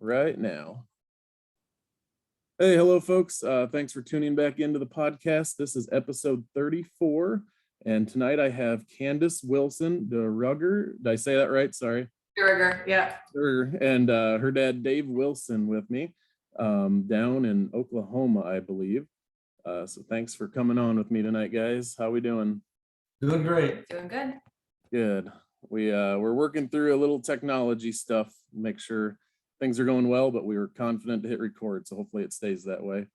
right now. Hey, hello, folks. Thanks for tuning back into the podcast. This is episode 34, and tonight I have Candace DuRegger. Did I say that right? Sorry. DuRegger, yeah. And her dad, Dave Wilson, with me down in Oklahoma, I believe. So thanks for coming on with me tonight, guys. How we doing? Doing great. Doing good. Good. We're working through a little technology stuff, make sure things are going well, but we were confident to hit record, so hopefully it stays that way.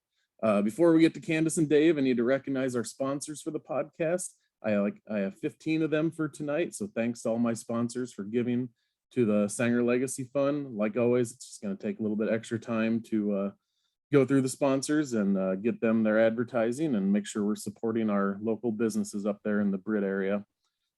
Before we get to Candace and Dave, I need to recognize our sponsors for the podcast. I have 15 of them for tonight, so thanks to all my sponsors for giving to the Sanger Legacy Fund. Like always, it's just going to take a little bit extra time to go through the sponsors and get them their advertising and make sure we're supporting our local businesses up there in the Britt area.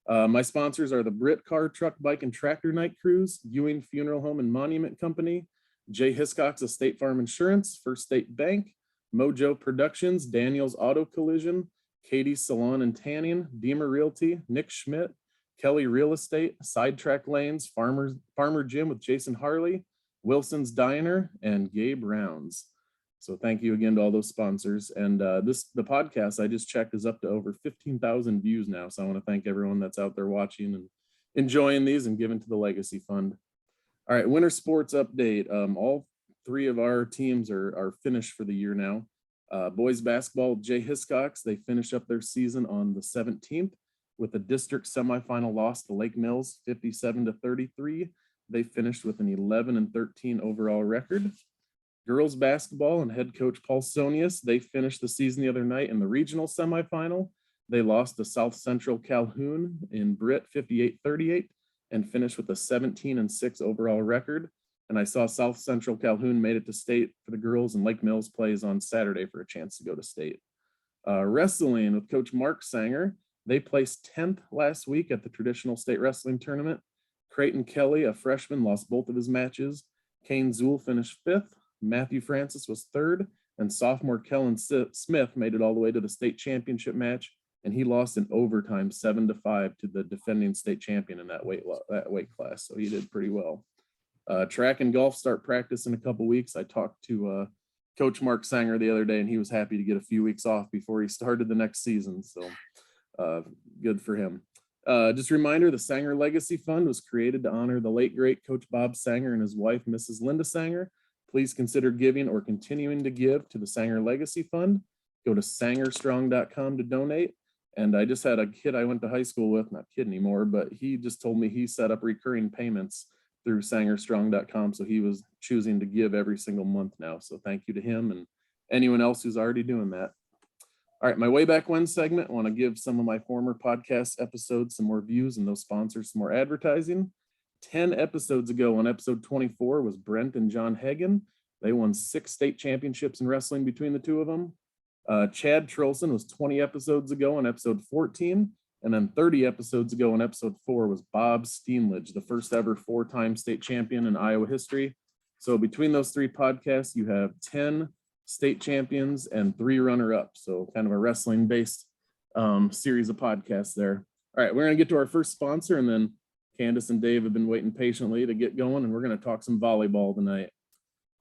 My sponsors are the Britt Car, Truck, Bike, and Tractor Night Cruise, Ewing Funeral Home and Monument Company, Jay Hiscox of State Farm Insurance, First State Bank, Mojo Productions, Danielle's Auto Collision, Katie's Salon and Tanning, Deemer Realty, Nick Schmidt, Kelly Real Estate, Sidetrack Lanes, Farmer Jim with Jason Harley, Wilson's Diner, and Gabe Rounds. So thank you again to all those sponsors. And the podcast I just checked is up to over 15,000 views now. So I want to thank everyone that's out there watching and enjoying these and giving to the Legacy Fund. All right, winter sports update. All three of our teams are finished for the year now. Boys basketball, Jay Hiscox, they finished up their season on the 17th with a district semifinal loss to Lake Mills, 57-33. They finished with an 11-13 overall record. Girls basketball and head coach Paul Sonius, they finished the season the other night in the regional semifinal. They lost to South Central Calhoun in Britt 58-38 and finished with a 17-6 overall record. And I saw South Central Calhoun made it to state for the girls, and Lake Mills plays on Saturday for a chance to go to state. Wrestling with Coach Mark Sanger, they placed 10th last week at the traditional state wrestling tournament. Creighton Kelly, a freshman, lost both of his matches. Kane Zool finished 5th. Matthew Francis was 3rd, and sophomore Kellen Smith made it all the way to the state championship match, and he lost in overtime 7-5 to the defending state champion in that weight class. So he did pretty well. Track and golf start practice in a couple weeks. I talked to Coach Mark Sanger the other day, and he was happy to get a few weeks off before he started the next season. So good for him. Just a reminder, the Sanger Legacy Fund was created to honor the late great Coach Bob Sanger and his wife, Mrs. Linda Sanger. Please consider giving or continuing to give to the Sanger Legacy Fund. Go to sangerstrong.com to donate. And I just had a kid I went to high school with, not kid anymore, but he just told me he set up recurring payments through sangerstrong.com. So he was choosing to give every single month now. So thank you to him and anyone else who's already doing that. All right, my way back when segment, I want to give some of my former podcast episodes some more views and those sponsors some more advertising. 10 episodes ago on episode 24 was Brent and John Hagen. They won 6 state championships in wrestling between the two of them. Chad Trulson was 20 episodes ago on episode 14. And then 30 episodes ago on episode 4 was Bob Steenlage, the first ever 4-time state champion in Iowa history. So between those 3 podcasts, you have 10 state champions and 3 runner-ups. So kind of a wrestling-based series of podcasts there. All right, we're going to get to our first sponsor, and then Candace and Dave have been waiting patiently to get going, and we're going to talk some volleyball tonight.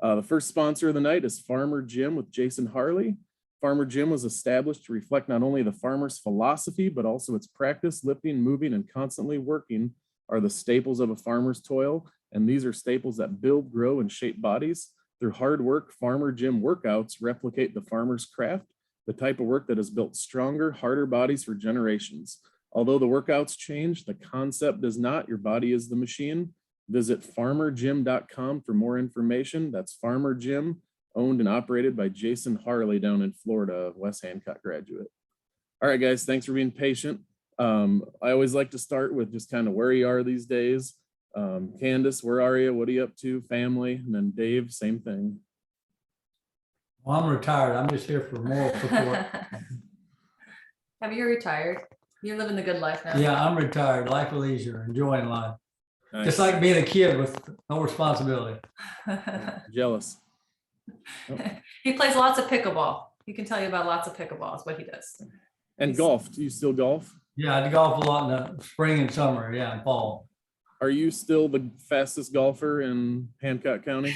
The first sponsor of the night is Farmer Jim with Jason Harley. Farmer Jim was established to reflect not only the farmer's philosophy, but also its practice. Lifting, moving, and constantly working are the staples of a farmer's toil, and these are staples that build, grow, and shape bodies. Through hard work, Farmer Jim workouts replicate the farmer's craft, the type of work that has built stronger, harder bodies for generations. Although the workouts change, the concept does not. Your body is the machine. Visit farmergym.com for more information. That's Farmer Gym, owned and operated by Jason Harley down in Florida, West Hancock graduate. All right, guys, thanks for being patient. I always like to start with just kind of where you are these days. Candace, where are you? What are you up to? Family? And then Dave, same thing. Well, I'm retired. I'm just here for moral support. Have you retired? You're living the good life now. Yeah, I'm retired. Life of leisure, enjoying life. Nice. Just like being a kid with no responsibility. Jealous. He plays lots of pickleball. He can tell you about lots of pickleball is what he does. And golf. Do you still golf? Yeah, I golf a lot in the spring and summer. Yeah, and fall. Are you still the fastest golfer in Hancock County?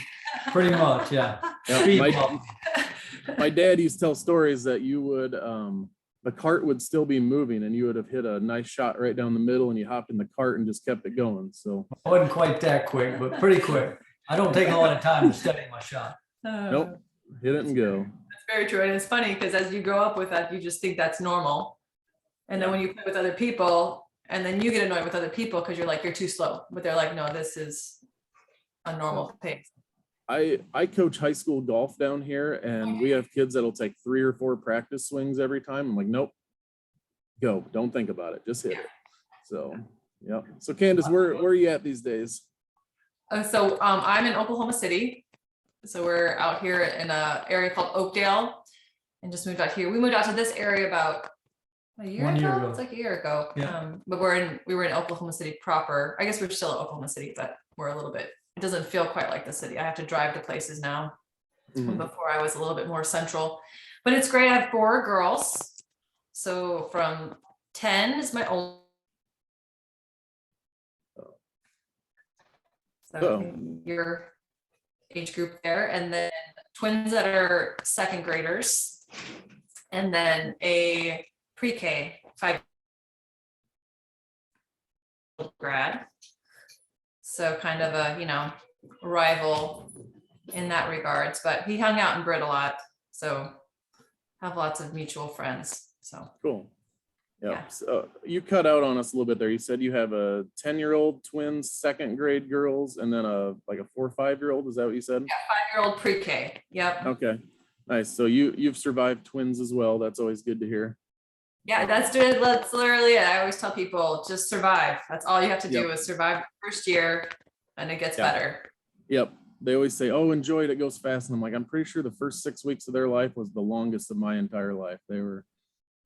Pretty much, yeah. Yeah, Speed my, bump. my dad used to tell stories that you would, the cart would still be moving and you would have hit a nice shot right down the middle and you hopped in the cart and just kept it going. So I wasn't quite that quick, but pretty quick. I don't take a lot of time to study my shot. nope, hit it and go. That's very true. And it's funny because as you grow up with that, you just think that's normal. And then when you play with other people, and then you get annoyed with other people because you're like, you're too slow. But they're like, no, this is a normal pace. I coach high school golf down here and we have kids that'll take 3 or 4 practice swings every time. I'm like, nope, go, don't think about it, just hit it. So, yeah. So Candace, where are you at these days? So I'm in Oklahoma City. So we're out here in an area called Oakdale and just moved out here. We moved out to this area about a year 1 year ago. ago. It's like a year ago. Yeah. But we were in Oklahoma City proper. I guess we're still in Oklahoma City, but we're a little bit, it doesn't feel quite like the city. I have to drive to places now. Mhm. Before I was a little bit more central, but it's great. I have 4 girls. So from 10 is my old. So your age group there, and then twins that are 2nd graders, and then a pre-K 5 grad. So kind of a, rival in that regards, but he hung out in Britt a lot. So have lots of mutual friends. So Cool. Yeah. Yeah. So you cut out on us a little bit there. You said you have a 10-year-old twins, 2nd grade girls, and then a 4 or 5-year-old. Is that what you said? yeah, 5-year-old pre-K. Yep. Okay. Nice. So you've survived twins as well. That's always good to hear. Yeah, that's literally it. I always tell people just survive. That's all you have to do Yep. is survive the first year and it gets Yeah. better. Yep. They always say, oh, enjoy it, it goes fast. And I'm like, I'm pretty sure the first 6 weeks of their life was the longest of my entire life. They were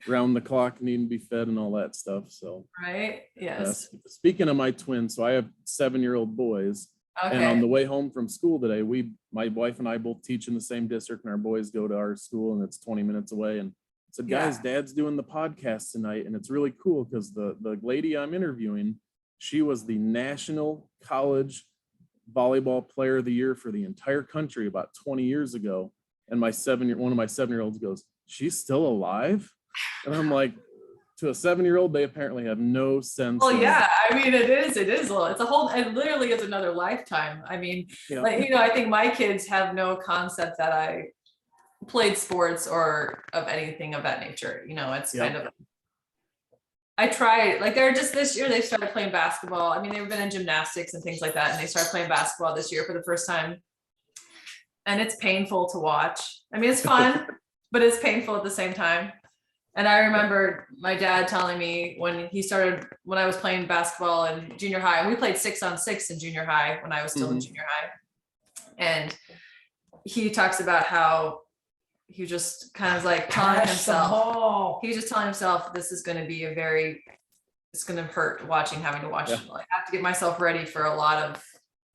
round the clock, needing to be fed and all that stuff. So Right? Yes. speaking of my twins, so I have 7-year-old boys. And on Okay. the way home from school today, my wife and I both teach in the same district, and our boys go to our school, and it's 20 minutes away. And I said, guys, Dad's doing the podcast tonight, and it's really cool because the lady I'm interviewing, she was the national college volleyball player of the year for the entire country about 20 years ago. And one of my 7-year-olds goes, she's still alive? And I'm like, to a 7-year-old, they apparently have no sense. Well, yeah, I mean, it is it's a whole, it literally is another lifetime. I mean, Yeah. I think my kids have no concept that I played sports or of anything of that nature. It's kind of, I tried, like they're just this year, they started playing basketball. I mean, they've been in gymnastics and things like that. And they started playing basketball this year for the first time. And it's painful to watch. I mean, it's fun, but it's painful at the same time. And I remember my dad telling me when I was playing basketball in junior high, and we played 6-on-6 in junior high when I was still in junior high. And he talks about how he just kind of like telling himself, he was just telling himself, this is going to be it's going to hurt having to watch, I have to get myself ready for a lot of.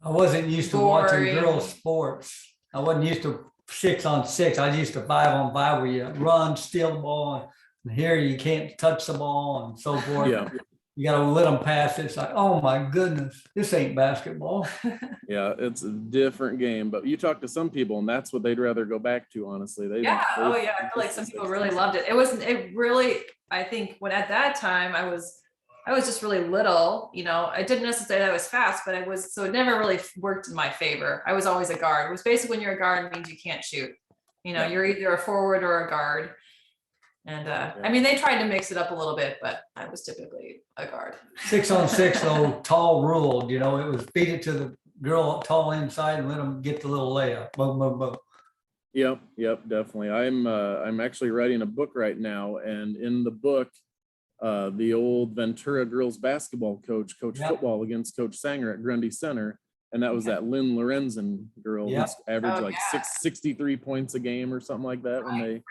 I wasn't used to watching girls sports. I wasn't used to 6-on-6. I was used to 5-on-5 where you run, steal the ball, and here you can't touch the ball and so forth. Yeah. You got to let them pass. It's like, oh my goodness, this ain't basketball. Yeah, it's a different game, but you talk to some people and that's what they'd rather go back to, honestly. Oh yeah, I feel like some people really loved it. I think when at that time I was just really little, I didn't necessarily that I was fast, but so it never really worked in my favor. I was always a guard. It was basically when you're a guard, it means you can't shoot. You're either a forward or a guard. And I mean, they tried to mix it up a little bit, but I was typically a guard. 6-on-6 though, tall ruled, it was feed it to the girl tall inside and let them get the little layup. Boom, boom, boom. Yep, definitely. I'm actually writing a book right now, and in the book, the old Ventura girls basketball coach football against Coach Sanger at Grundy Center, and that was that Lynn Lorenzen girl who's averaged 63 points a game or something like that. When they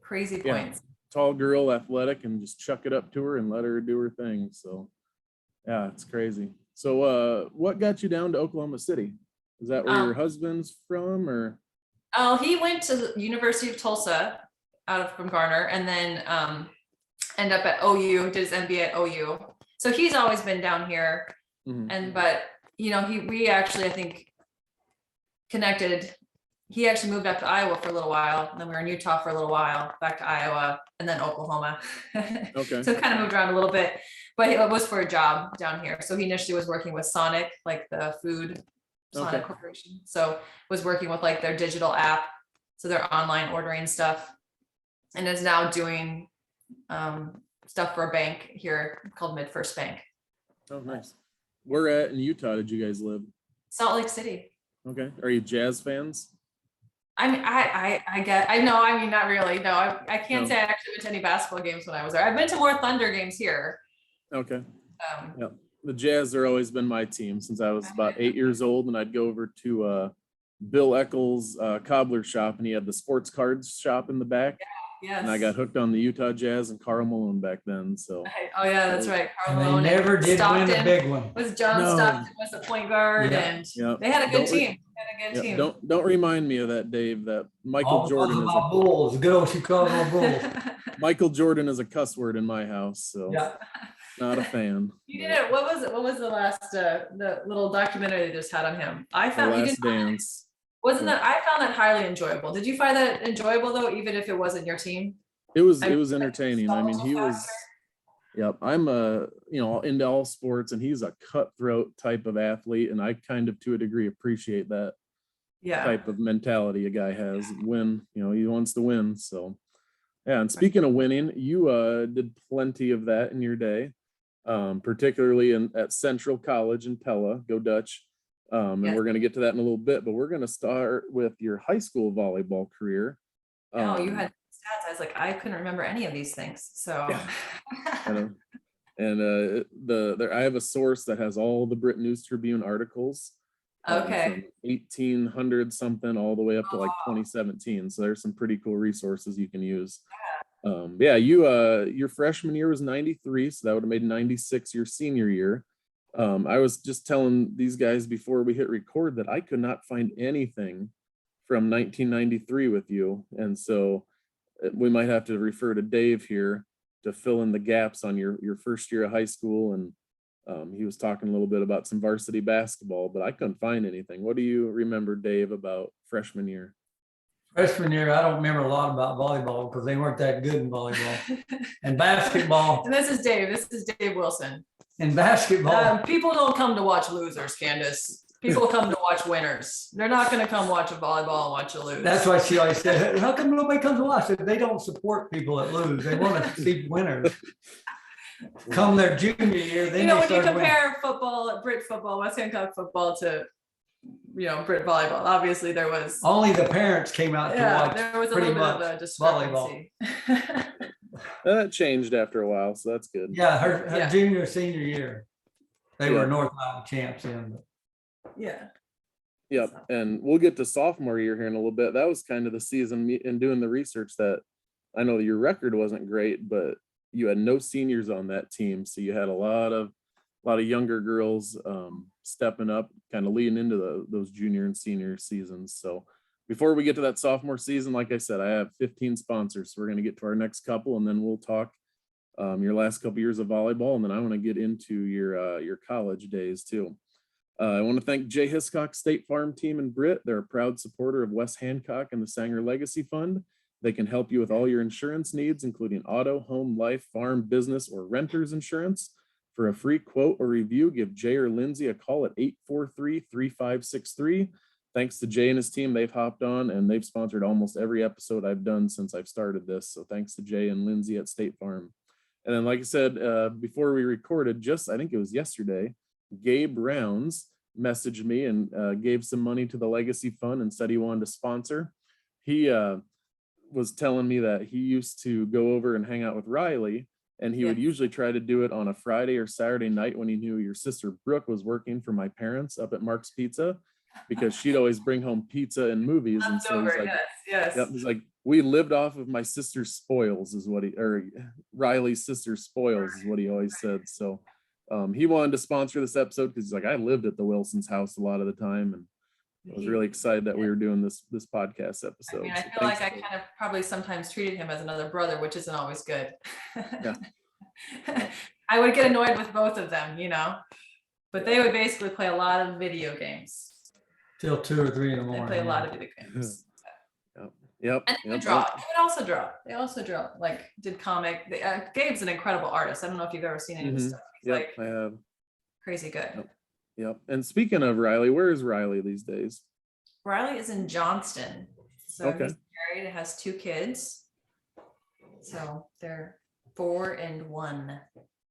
crazy points. Tall girl, athletic, and just chuck it up to her and let her do her thing. So yeah, it's crazy. So what got you down to Oklahoma City? Is that where your husband's from, or? Oh, he went to the University of Tulsa from Garner, and then ended up at OU, did his MBA at OU. So he's always been down here. But we actually, I think, connected. He actually moved up to Iowa for a little while, and then we were in Utah for a little while, back to Iowa, and then Oklahoma. Okay. So kind of moved around a little bit, but it was for a job down here. So he initially was working with Sonic, like the food Sonic Corporation. So was working with like their digital app, so their online ordering stuff, and is now doing stuff for a bank here called MidFirst Bank. Oh, nice. Where at in Utah did you guys live? Salt Lake City. Okay. Are you Jazz fans? I mean, not really. No, I can't say I actually went to any basketball games when I was there. I've been to more Thunder games here. Okay. Yeah. The Jazz have always been my team since I was about 8 years old, and I'd go over to Bill Eccles' cobbler shop, and he had the sports cards shop in the back. Yes. And I got hooked on the Utah Jazz and Karl Malone back then. So. Oh yeah, that's right. Karl And Malone. they never did win the big one. Was John Stockton was the point guard, and they had a good team. Don't remind me of that, Dave. That Michael Jordan is a Bulls, good old Chicago Bulls. Michael Jordan is a cuss word in my house, so not a fan. You did it. What was it? What was the last the little documentary they just had on him? I found The Last Dance. Wasn't that, I found that highly enjoyable. Did you find that enjoyable though, even if it wasn't your team? It was entertaining. I mean, he was. Yep, I'm into all sports, and he's a cutthroat type of athlete, and I kind of, to a degree, appreciate that type of mentality a guy has. Win, he wants to win. So, yeah. And speaking of winning, you did plenty of that in your day, particularly at Central College in Pella. Go Dutch! And we're going to get to that in a little bit, but we're going to start with your high school volleyball career. Oh, you had stats. I was like, I couldn't remember any of these things. So, I have a source that has all the Britt News Tribune articles. From 1800 something all the way up to like 2017. So there's some pretty cool resources you can use. Your freshman year was 93, so that would have made 96 your senior year. I was just telling these guys before we hit record that I could not find anything from 1993 with you. And so we might have to refer to Dave here to fill in the gaps on your first year of high school. And he was talking a little bit about some varsity basketball, but I couldn't find anything. What do you remember, Dave, about freshman year? Freshman year, I don't remember a lot about volleyball because they weren't that good in volleyball. And basketball. And this is Dave Wilson. In basketball. People don't come to watch losers, Candace. People come to watch winners. They're not going to come watch a volleyball and watch you lose. That's why she always said, how come nobody comes to watch it? They don't support people that lose. They want to see winners. Come their junior year, then when you compare football, Britt football, West Hancock football to, Britt volleyball, obviously there was only the parents came out to watch. There was a little bit of a discrepancy. Volleyball. That changed after a while, so that's good. Yeah, her junior, senior year, they were North Iowa champs in. Yep, and we'll get to sophomore year here in a little bit. That was kind of the season in doing the research that I know your record wasn't great, but you had no seniors on that team, so you had a lot of younger girls stepping up, kind of leading into those junior and senior seasons. So before we get to that sophomore season, like I said, I have 15 sponsors. So we're going to get to our next couple, and then we'll talk your last couple years of volleyball, and then I want to get into your college days too. I want to thank Jay Hiscock State Farm Team in Britt. They're a proud supporter of West Hancock and the Sanger Legacy Fund. They can help you with all your insurance needs, including auto, home, life, farm, business, or renter's insurance. For a free quote or review, give Jay or Lindsay a call at 843-3563. Thanks to Jay and his team, they've hopped on and they've sponsored almost every episode I've done since I've started this. So thanks to Jay and Lindsay at State Farm. And then, like I said, before we recorded, I think it was yesterday, Gabe Rounds messaged me and gave some money to the Legacy Fund and said he wanted to sponsor. He was telling me that he used to go over and hang out with Riley, and he would usually try to do it on a Friday or Saturday night when he knew your sister Brooke was working for my parents up at Mark's Pizza, because she'd always bring home pizza and movies. And so he's like, he's like, we lived off of my sister's spoils, Riley's sister's spoils is what he always said. So he wanted to sponsor this episode because he's like, I lived at the Wilson's house a lot of the time, and I was really excited that we were doing this podcast episode. I mean, I feel like I kind of probably sometimes treated him as another brother, which isn't always good. I would get annoyed with both of them, but But they would basically play a lot of video games. Till 2 or 3 in the They morning. play a lot of video games. Yep. And they would draw. They would also draw. They also draw. Like did comic. Gabe's an incredible artist. I don't know if you've ever seen any of his stuff. He's Yep, like I have. crazy good. Yep. And speaking of Riley, where is Riley these days? Riley is in Johnston. So Okay. he's married and has 2 kids. So they're 4 and 1.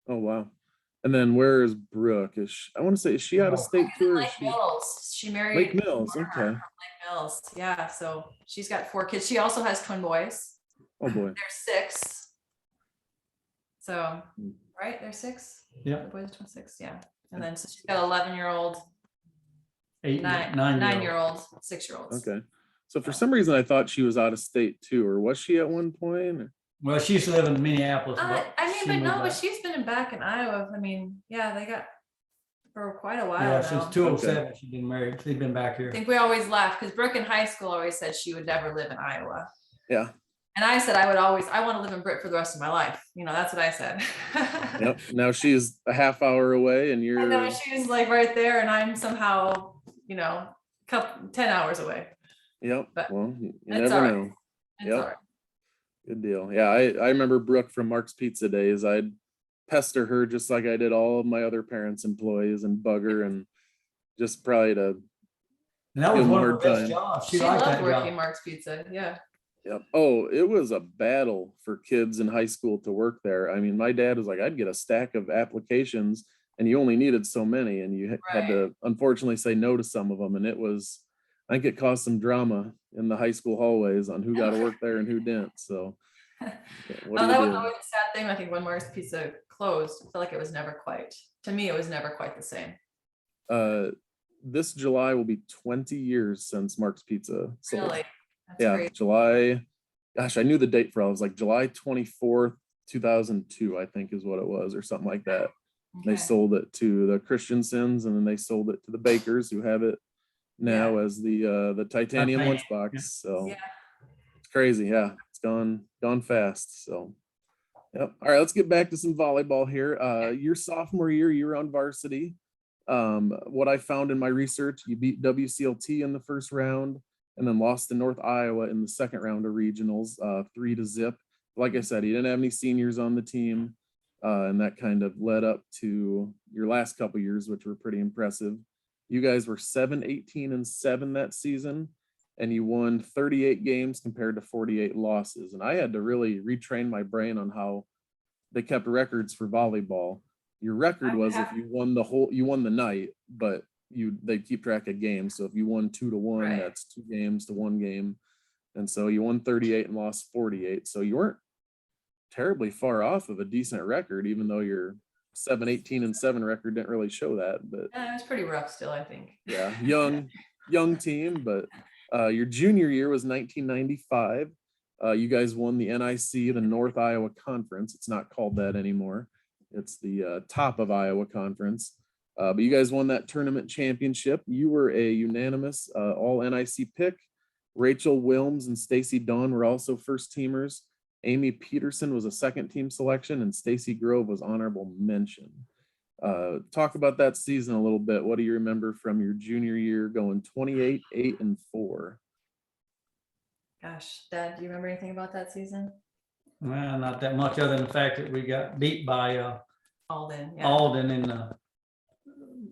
Oh wow. And then where is Brooke? I want to say, is she out of state too? Or is Lake she Mills. She married Lake Mills? Warner Okay. from Lake Mills. Yeah. So she's got 4 kids. She also has twin boys. Oh boy. They're 6. So right, they're 6. Yeah. The boys are 26. Yeah. And then so she's got 11-year-old, 8, 9, 9-year-old, 6-year-olds. Okay. So for some reason I thought she was out of state too, or was she at one point? Or- Well, she used to live in Minneapolis. But she's been back in Iowa. I mean, yeah, they got for quite a while Yeah, now. since 207, she's been married. She's been back here. I think we always laugh because Brooke in high school always said she would never live in Iowa. Yeah. And I said I want to live in Britt for the rest of my life. You know, that's what I said. Yep. Now she's a half hour away and you're I know she's like right there, and I'm somehow, 10 hours away. Yep. But Well, you it's never all right. know. It's Yep. all right. Good deal. Yeah, I remember Brooke from Mark's Pizza days. I'd pester her just like I did all of my other parents' employees and bug her and just probably to And that was give them a one of her hard best time. jobs. She liked loved that working job. Mark's Pizza. Yeah. Yep. Oh, it was a battle for kids in high school to work there. I mean, my dad was like, I'd get a stack of applications and you only needed so many and you had to unfortunately say no to some of them. And I think it caused some drama in the high school hallways on who got to work there and who didn't. So what do That you was do? always a sad thing. I think when Mark's Pizza closed, I feel like it was never quite, to me, it was never quite the same. This July will be 20 years since Mark's Pizza sold. Really? That's Yeah, great. July. Gosh, I knew the date for it. It was like July 24th, 2002, I think is what it was, or something like that. They Okay. sold it to the Christiansens, and then they sold it to the Bakers, who have it now as the titanium Titanium, lunchbox. yeah. So Yeah. it's crazy. Yeah, it's gone fast. So yep. All right, let's get back to some volleyball here. Your sophomore year, you were on varsity. What I found in my research, you beat WCLT in the first round and then lost to North Iowa in the second round of regionals, 3-0. Like I said, you didn't have any seniors on the team. And that kind of led up to your last couple years, which were pretty impressive. You guys were 7-18-7 that season, and you won 38 games compared to 48 losses. And I had to really retrain my brain on how they kept records for volleyball. Your record was if you won you won the night, but they keep track of games. So if you won 2-1, Right. that's 2 games to 1 game. And so you won 38 and lost 48. So you weren't terribly far off of a decent record, even though your 7-18-7 record didn't really show that. But Yeah, it was pretty rough still, I think. yeah, young team. But your junior year was 1995. You guys won the NIC, the North Iowa Conference. It's not called that anymore. It's the top of Iowa Conference. But you guys won that tournament championship. You were a unanimous all NIC pick. Rachel Wilms and Stacy Dawn were also first teamers. Amy Peterson was a second team selection, and Stacy Grove was honorable mention. Talk about that season a little bit. What do you remember from your junior year going 28-8-4? Gosh, Dad, do you remember anything about that season? Well, not that much other than the fact that we got beat by Alden, yeah. Alden in the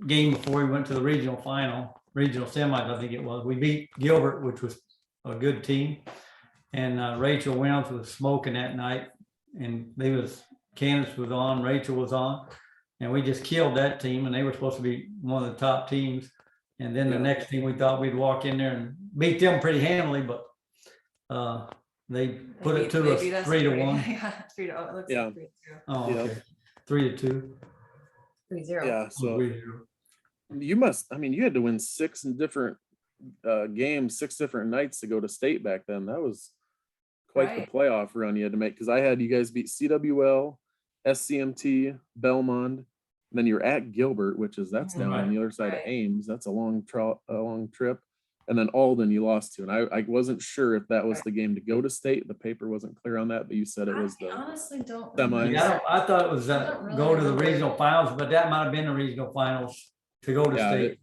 game before we went to the regional semis, I think it was. We beat Gilbert, which was a good team. And Rachel Williams was smoking that night, and Candace was on, Rachel was on, and we just killed that team, and they were supposed to be one of the top teams. And then the next team, we thought we'd walk in there and beat them pretty handily, but they put it to us 3-1. Yeah, 3-0. It looks Yeah. like 3-0. Oh, Yeah. okay. 3-2. 3-0. Yeah, so 3-0. you had to win 6 different games, 6 different nights to go to state back then. That was quite Right. the playoff run you had to make, because I had you guys beat CWL, SCMT, Belmont, and then you're at Gilbert, that's down on the other side of Right. Ames. That's a long trip. And then Alden you lost to, and I wasn't sure if that was Right. the game to go to state. The paper wasn't clear on that, but you said it was I the honestly don't semis. remember. Yeah, I thought it was I don't really go to the remember. regional finals, but that might have been the regional finals. to go to Yeah, state.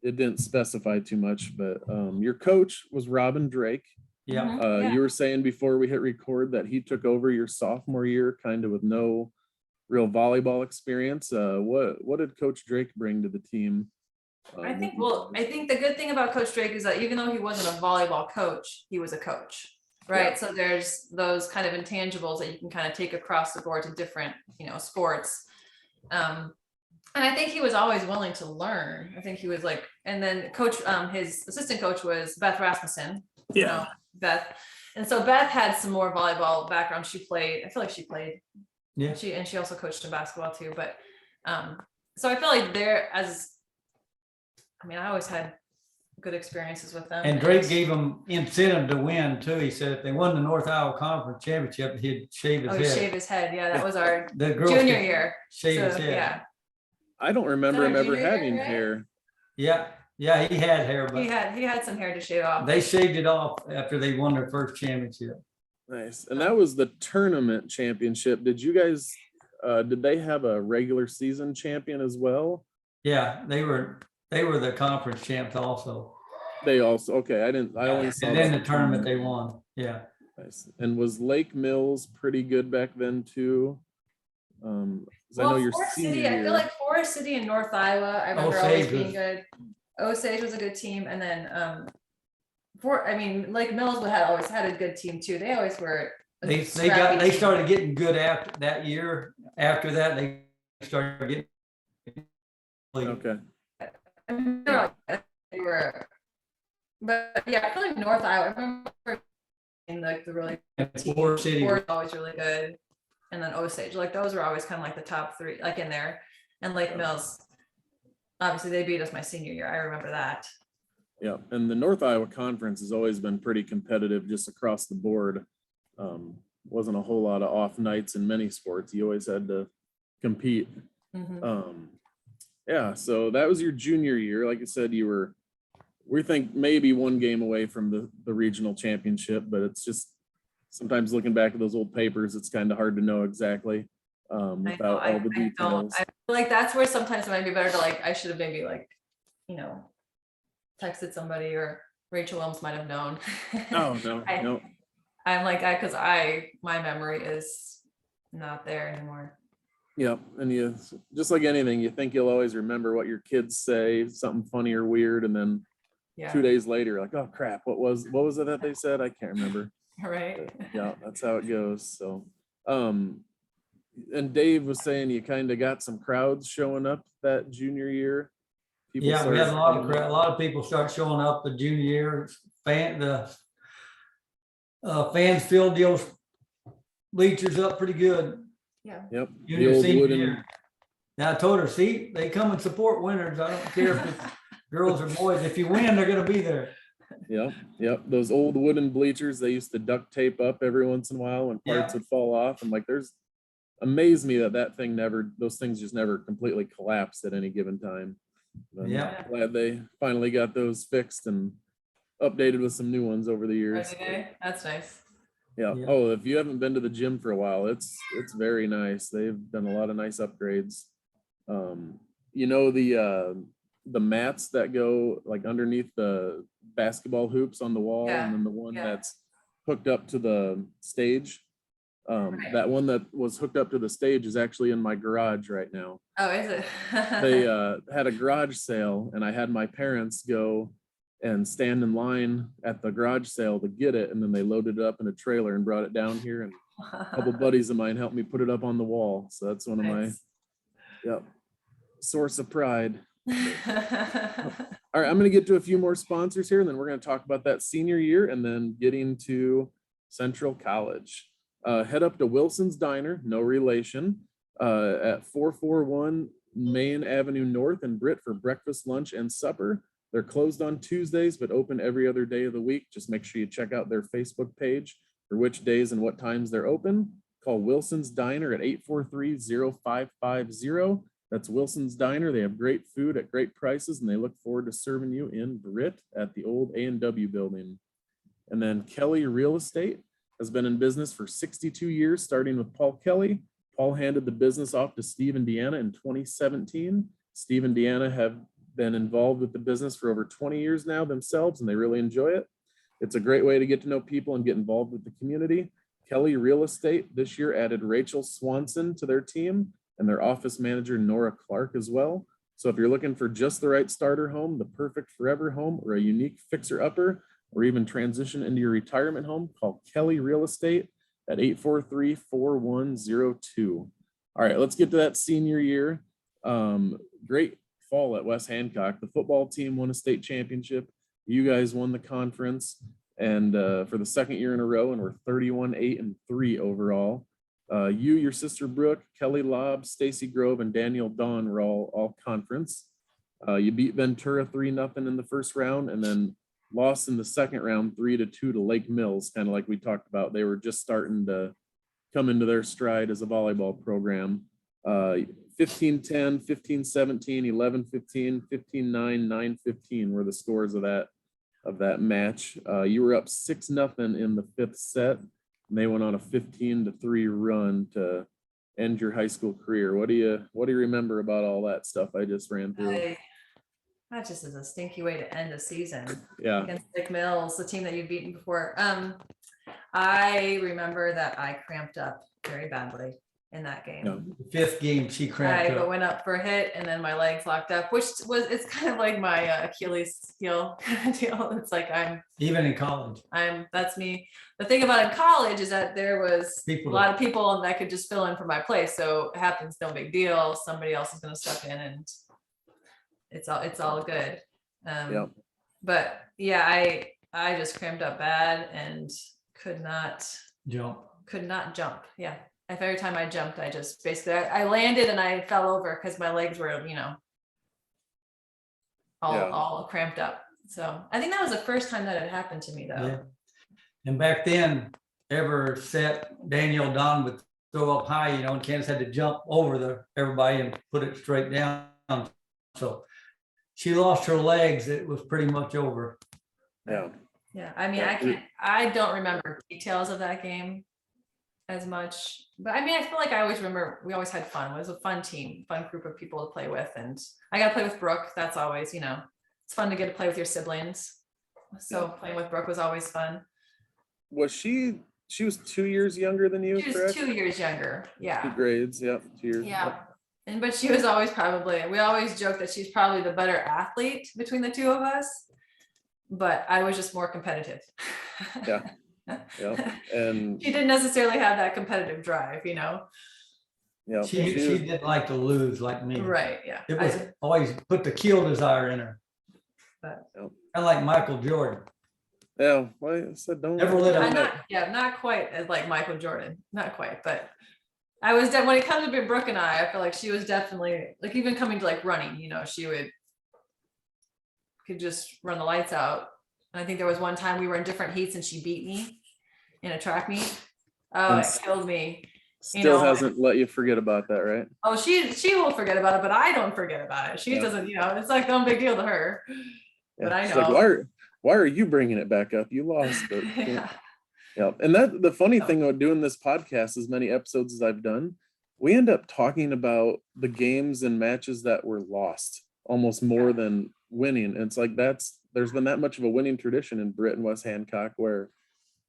it didn't specify too much, but your coach was Robin Drake. Yeah, Mhm. Yeah. You were saying before we hit record that he took over your sophomore year kind of with no real volleyball experience. What did Coach Drake bring to the team? I think the good thing about Coach Drake is that even though he wasn't a volleyball coach, he was a coach, right? Yeah. So there's those kind of intangibles that you can kind of take across the board to different, sports. And I think he was always willing to learn. I think he was like, and then coach, his assistant coach was Beth Rasmussen. Beth. And so Beth had some more volleyball background. She played, I feel like she played. yeah. She also coached in basketball too. But so I feel like I always had good experiences with them. And Drake gave them incentive to win too. He said if they won the North Iowa Conference Championship, he'd shave his Oh, head. shave his head. Yeah, that was our The girls junior could year. shave his So, head. yeah, I don't remember Is him that our ever junior year, having right? hair. Yeah, he had hair, but he had some hair to shave off. they shaved it off after they won their first championship. Nice. And that was the tournament championship. Did you guys, did they have a regular season champion as well? Yeah, they were the conference champs also. They also, okay, I only saw. And then the tournament they won. Yeah. Nice. And was Lake Mills pretty good back then too? 'Cause I know your Forest senior City, I year. feel like Forest City and North Iowa, I remember always Osage being was- good. Osage was a good team, and then Lake Mills had always had a good team too. They always were. They scrappy team. started getting good after that year. After that, they started getting Okay. I remember, they were, but yeah, I feel like North Iowa. I remember in like the really Forest City. Forest was always really good, and then Osage, like those were always kind of like the top three, like in there. And Lake Mills, obviously they beat us my senior year. I remember that. Yeah, and the North Iowa Conference has always been pretty competitive just across the board. Wasn't a whole lot of off nights in many sports. You always had to compete. Mhm. Yeah, so that was your junior year. Like I said, we think maybe one game away from the regional championship, but it's just sometimes looking back at those old papers, it's kind of hard to know exactly without all the details. I feel like that's where sometimes it might be better to I should have maybe texted somebody, or Rachel Wilms might have known. Oh, no. I'm because my memory is not there anymore. Yeah, and you just like anything, you think you'll always remember what your kids say, something funny or weird, and then Yeah. 2 days later, like, oh crap, what was it that they said? I can't remember. Right. Yeah, that's how it goes. So, and Dave was saying you kind of got some crowds showing up that junior year. People Yeah, we had a started- lot of people start showing up the junior year. Fans filled those bleachers up pretty good. Yeah. Yep. Junior, The old senior wooden, year. Now I told her, see, they come and support winners. I don't care if it's girls or boys. If you win, they're gonna be there. Yep. Those old wooden bleachers, they used to duct tape up every once in a while when parts would fall off. And amazed me those things just never completely collapsed at any given time. I'm glad they finally got those fixed and updated with some new ones over the years. Okay. That's nice. Yeah. Yeah. Oh, if you haven't been to the gym for a while, it's very nice. They've done a lot of nice upgrades. The mats that go like underneath the basketball hoops on the wall, Yeah, and then the one yeah. that's hooked up to the stage. Right. That one that was hooked up to the stage is actually in my garage right now. Oh, is it? They had a garage sale, and I had my parents go and stand in line at the garage sale to get it, and then they loaded it up in a trailer and brought it down here, and a couple buddies of mine helped me put it up on the wall. So that's one of my source of pride. All right, I'm going to get to a few more sponsors here, and then we're going to talk about that senior year and then getting to Central College. Head up to Wilson's Diner, no relation, at 441 Main Avenue North in Britt for breakfast, lunch, and supper. They're closed on Tuesdays, but open every other day of the week. Just make sure you check out their Facebook page for which days and what times they're open. Call Wilson's Diner at 843-0550. That's Wilson's Diner. They have great food at great prices, and they look forward to serving you in Britt at the old A&W building. And then Kelly Real Estate has been in business for 62 years, starting with Paul Kelly. Paul handed the business off to Steve and Deanna in 2017. Steve and Deanna have been involved with the business for over 20 years now themselves, and they really enjoy it. It's a great way to get to know people and get involved with the community. Kelly Real Estate this year added Rachel Swanson to their team and their office manager, Nora Clark, as well. So if you're looking for just the right starter home, the perfect forever home, or a unique fixer-upper, or even transition into your retirement home, call Kelly Real Estate at 843-4102. All right, let's get to that senior year. Great fall at West Hancock. The football team won a state championship. You guys won the conference, and for the second year in a row, and we're 31-8-3 overall. You, your sister Brooke, Kelly Lobb, Stacy Grove, and Danielle Dawn were all conference. You beat Ventura 3-0 in the first round, and then lost in the second round 3-2 to Lake Mills, kind of like we talked about. They were just starting to come into their stride as a volleyball program. 15-10, 15-17, 11-15, 15-9, 9-15 were the scores of that match. You were up 6-0 in the fifth set, and they went on a 15-3 run to end your high school career. What do you remember about all that stuff I just ran through? That just is a stinky way to end a season. Yeah. Against Lake Mills, the team that you've beaten before. I remember that I cramped up very badly in that game. Yeah. The fifth game, she cramped I up. went up for a hit and then my legs locked up, it's kind of like my Achilles heel kind of deal. It's like Even in college. that's me. The thing about in college is that there was People a lot of people that could just fill in for my place. So it happens, no big deal. Somebody else is going to step in and it's all good. Yeah. But yeah, I just cramped up bad and could not Jump. Yeah. Every time I jumped, I just basically, I landed and I fell over because my legs were, all cramped up. So I think that was the first time that had happened to me though. Yeah. And back then, every set, Danielle Don would throw up high, and Candace had to jump over everybody and put it straight down. So she lost her legs. It was pretty much over. Yeah. Yeah. I mean, I don't remember details of that game as much, but I mean, I feel like I always remember we always had fun. It was a fun team, fun group of people to play with. And I got to play with Brooke. That's always, it's fun to get to play with your siblings. So playing with Brooke was always fun. Was she was 2 years younger than you? She was correct? 2 years younger. Yeah. 2 grades. Yep. 2 years. Yeah. But she was always we always joke that she's probably the better athlete between the two of us, but I was just more competitive. Yeah. Yeah. And she didn't necessarily have that competitive drive, Yeah. She didn't like to lose like me. Right. Yeah. It was always put the kill desire in her. But kind of like Michael Jordan. Yeah. Well, I said don't. Never let I'm her. not quite as like Michael Jordan. Not quite, but I was when it comes to Brooke and I feel like she was definitely like even coming to like running, she could just run the lights out. And I think there was one time we were in different heats and she beat me in a track meet. Oh, it killed me. Still hasn't let you forget about that, right? Oh, she will forget about it, but I don't forget about it. She doesn't, it's like no big deal to her. Yeah. But I She's know. like, why are you bringing it back up? You lost it. Yeah. And the funny thing about doing this podcast, as many episodes as I've done, we end up talking about the games and matches that were lost almost more than winning. And it's like there's been that much of a winning tradition in Britt and West Hancock where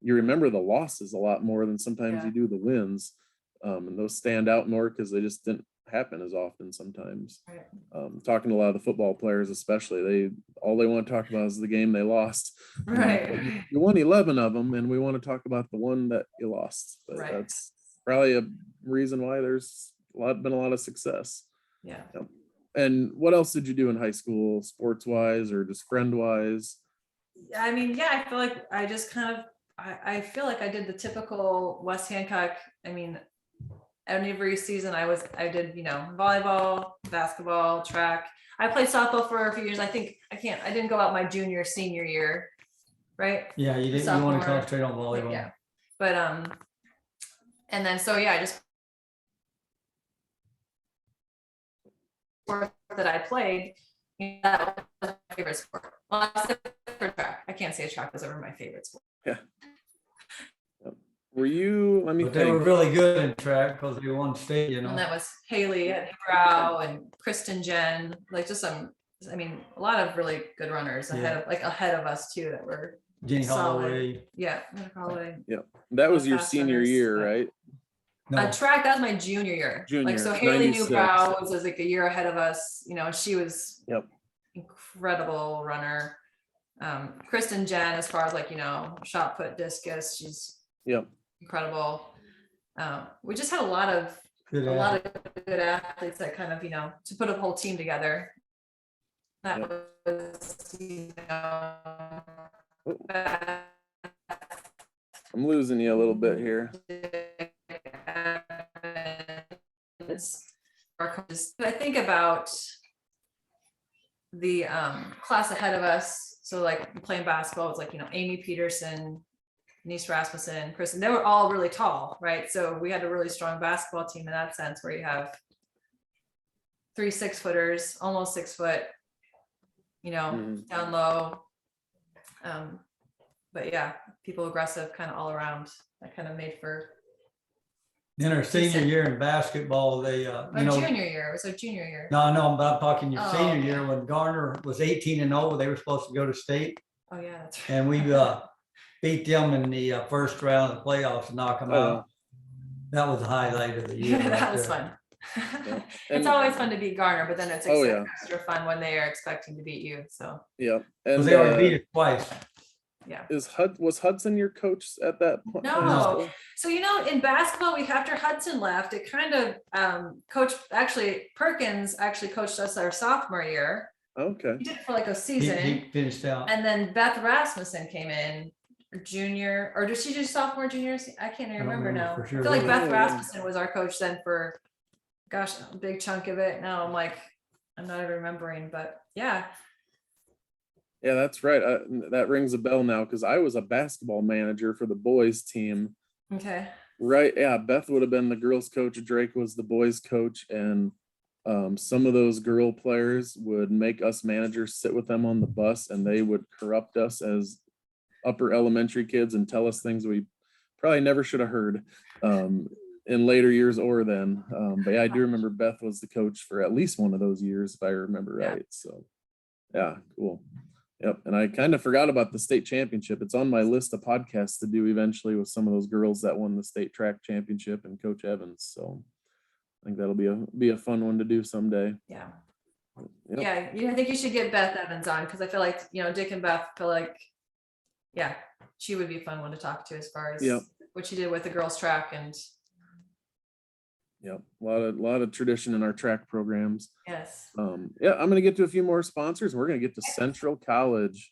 you remember the losses a lot more than sometimes you do the wins. And those stand out more because they just didn't happen as often sometimes. Right. Talking to a lot of the football players, especially, all they want to talk about is the game they lost. Right. You won 11 of them, and we want to talk about the one that you lost. But that's probably a reason why there's been a lot of success. Yeah. And what else did you do in high school, sports wise or just friend wise? I mean, I feel like I just I feel like I did the typical West Hancock. I mean, every season I did, volleyball, basketball, track. I played softball for a few years. I didn't go out my junior, senior year, right? Yeah, you didn't. You want to concentrate on volleyball. Yeah, but and then I just sport that I played. That was my favorite sport. Well, except for track. I can't say track was ever my favorite sport. Yeah. Were you, let me But they were think. really good in track because they won state, you And know. that was Haley and Brow and Kristen Jen, like just some, I mean, a lot of really good runners ahead of us too that were Jenny solid. Holloway. Yeah. Probably. That was Not your fast senior runners, year, but- right? No, Track, that was my junior year. Like, Junior, so Haley 96. Newbrow was like a year ahead of us, you know, and she was Yep. incredible runner. Kristen Jen, as far as like, you know, shot put, discus, she's Yep. incredible. We just had a lot of good a at it. lot of good athletes that kind of, you know, to put a whole team together. That was, you know, I'm losing you a little bit here. I think about the class ahead of us. So like playing basketball, it's like, you know, Amy Peterson, Denise Rasmussen, Kristen, they were all really tall, right? So we had a really strong basketball team in that sense, where you have 3 6-footers, almost 6 foot, you know, down low. But yeah, people aggressive kind of all around. That kind of made for In her senior year in basketball, they, our you know, junior year. It was our junior year. no, but I'm talking your Oh, senior okay. year when Garner was 18-0, they were supposed to go to state. Oh yeah, that's right. And we beat them in the first round of the playoffs and knock them Oh, out. That was the highlight of the year. Yeah, that right was there. fun. And- It's always fun to beat Garner, but then it's Oh, yeah. extra fun when they are expecting to beat you. So Yeah. 'Cause And they already beat us twice. yeah. was Hudson your coach at that point? No. So, you know, in basketball, after Hudson left, it kind of Perkins actually coached us our sophomore year. Okay. He did it for like a He season. finished out. And then Beth Rasmussen came in junior, or did she do sophomore, junior? I can't even remember remember now. for I sure. feel like Beth Oh, yeah. Rasmussen was our coach then for, gosh, a big chunk of it. Now I'm like, I'm not even remembering, but yeah. Yeah, that's right. That rings a bell now because I was a basketball manager for the boys team. Okay. Right. Yeah. Beth would have been the girls coach. Drake was the boys coach. And some of those girl players would make us managers sit with them on the bus, and they would corrupt us as upper elementary kids and tell us things we probably never should have heard in later years or then. But yeah, I do remember Beth was the coach for at least one of those years, if I remember Yeah. right. So yeah, cool. Yep. And I kind of forgot about the state championship. It's on my list of podcasts to do eventually with some of those girls that won the state track championship and Coach Evans. So I think that'll be a fun one to do someday. Yeah. Yep. Yeah. I think you should get Beth Evans on, because I feel like, you know, Dick and Beth feel like, yeah, she would be a fun one to talk to as far as Yep. what she did with the girls track. And Yep. A lot of tradition in our track programs. yes. Yeah, I'm going to get to a few more sponsors. We're going to get to Central College.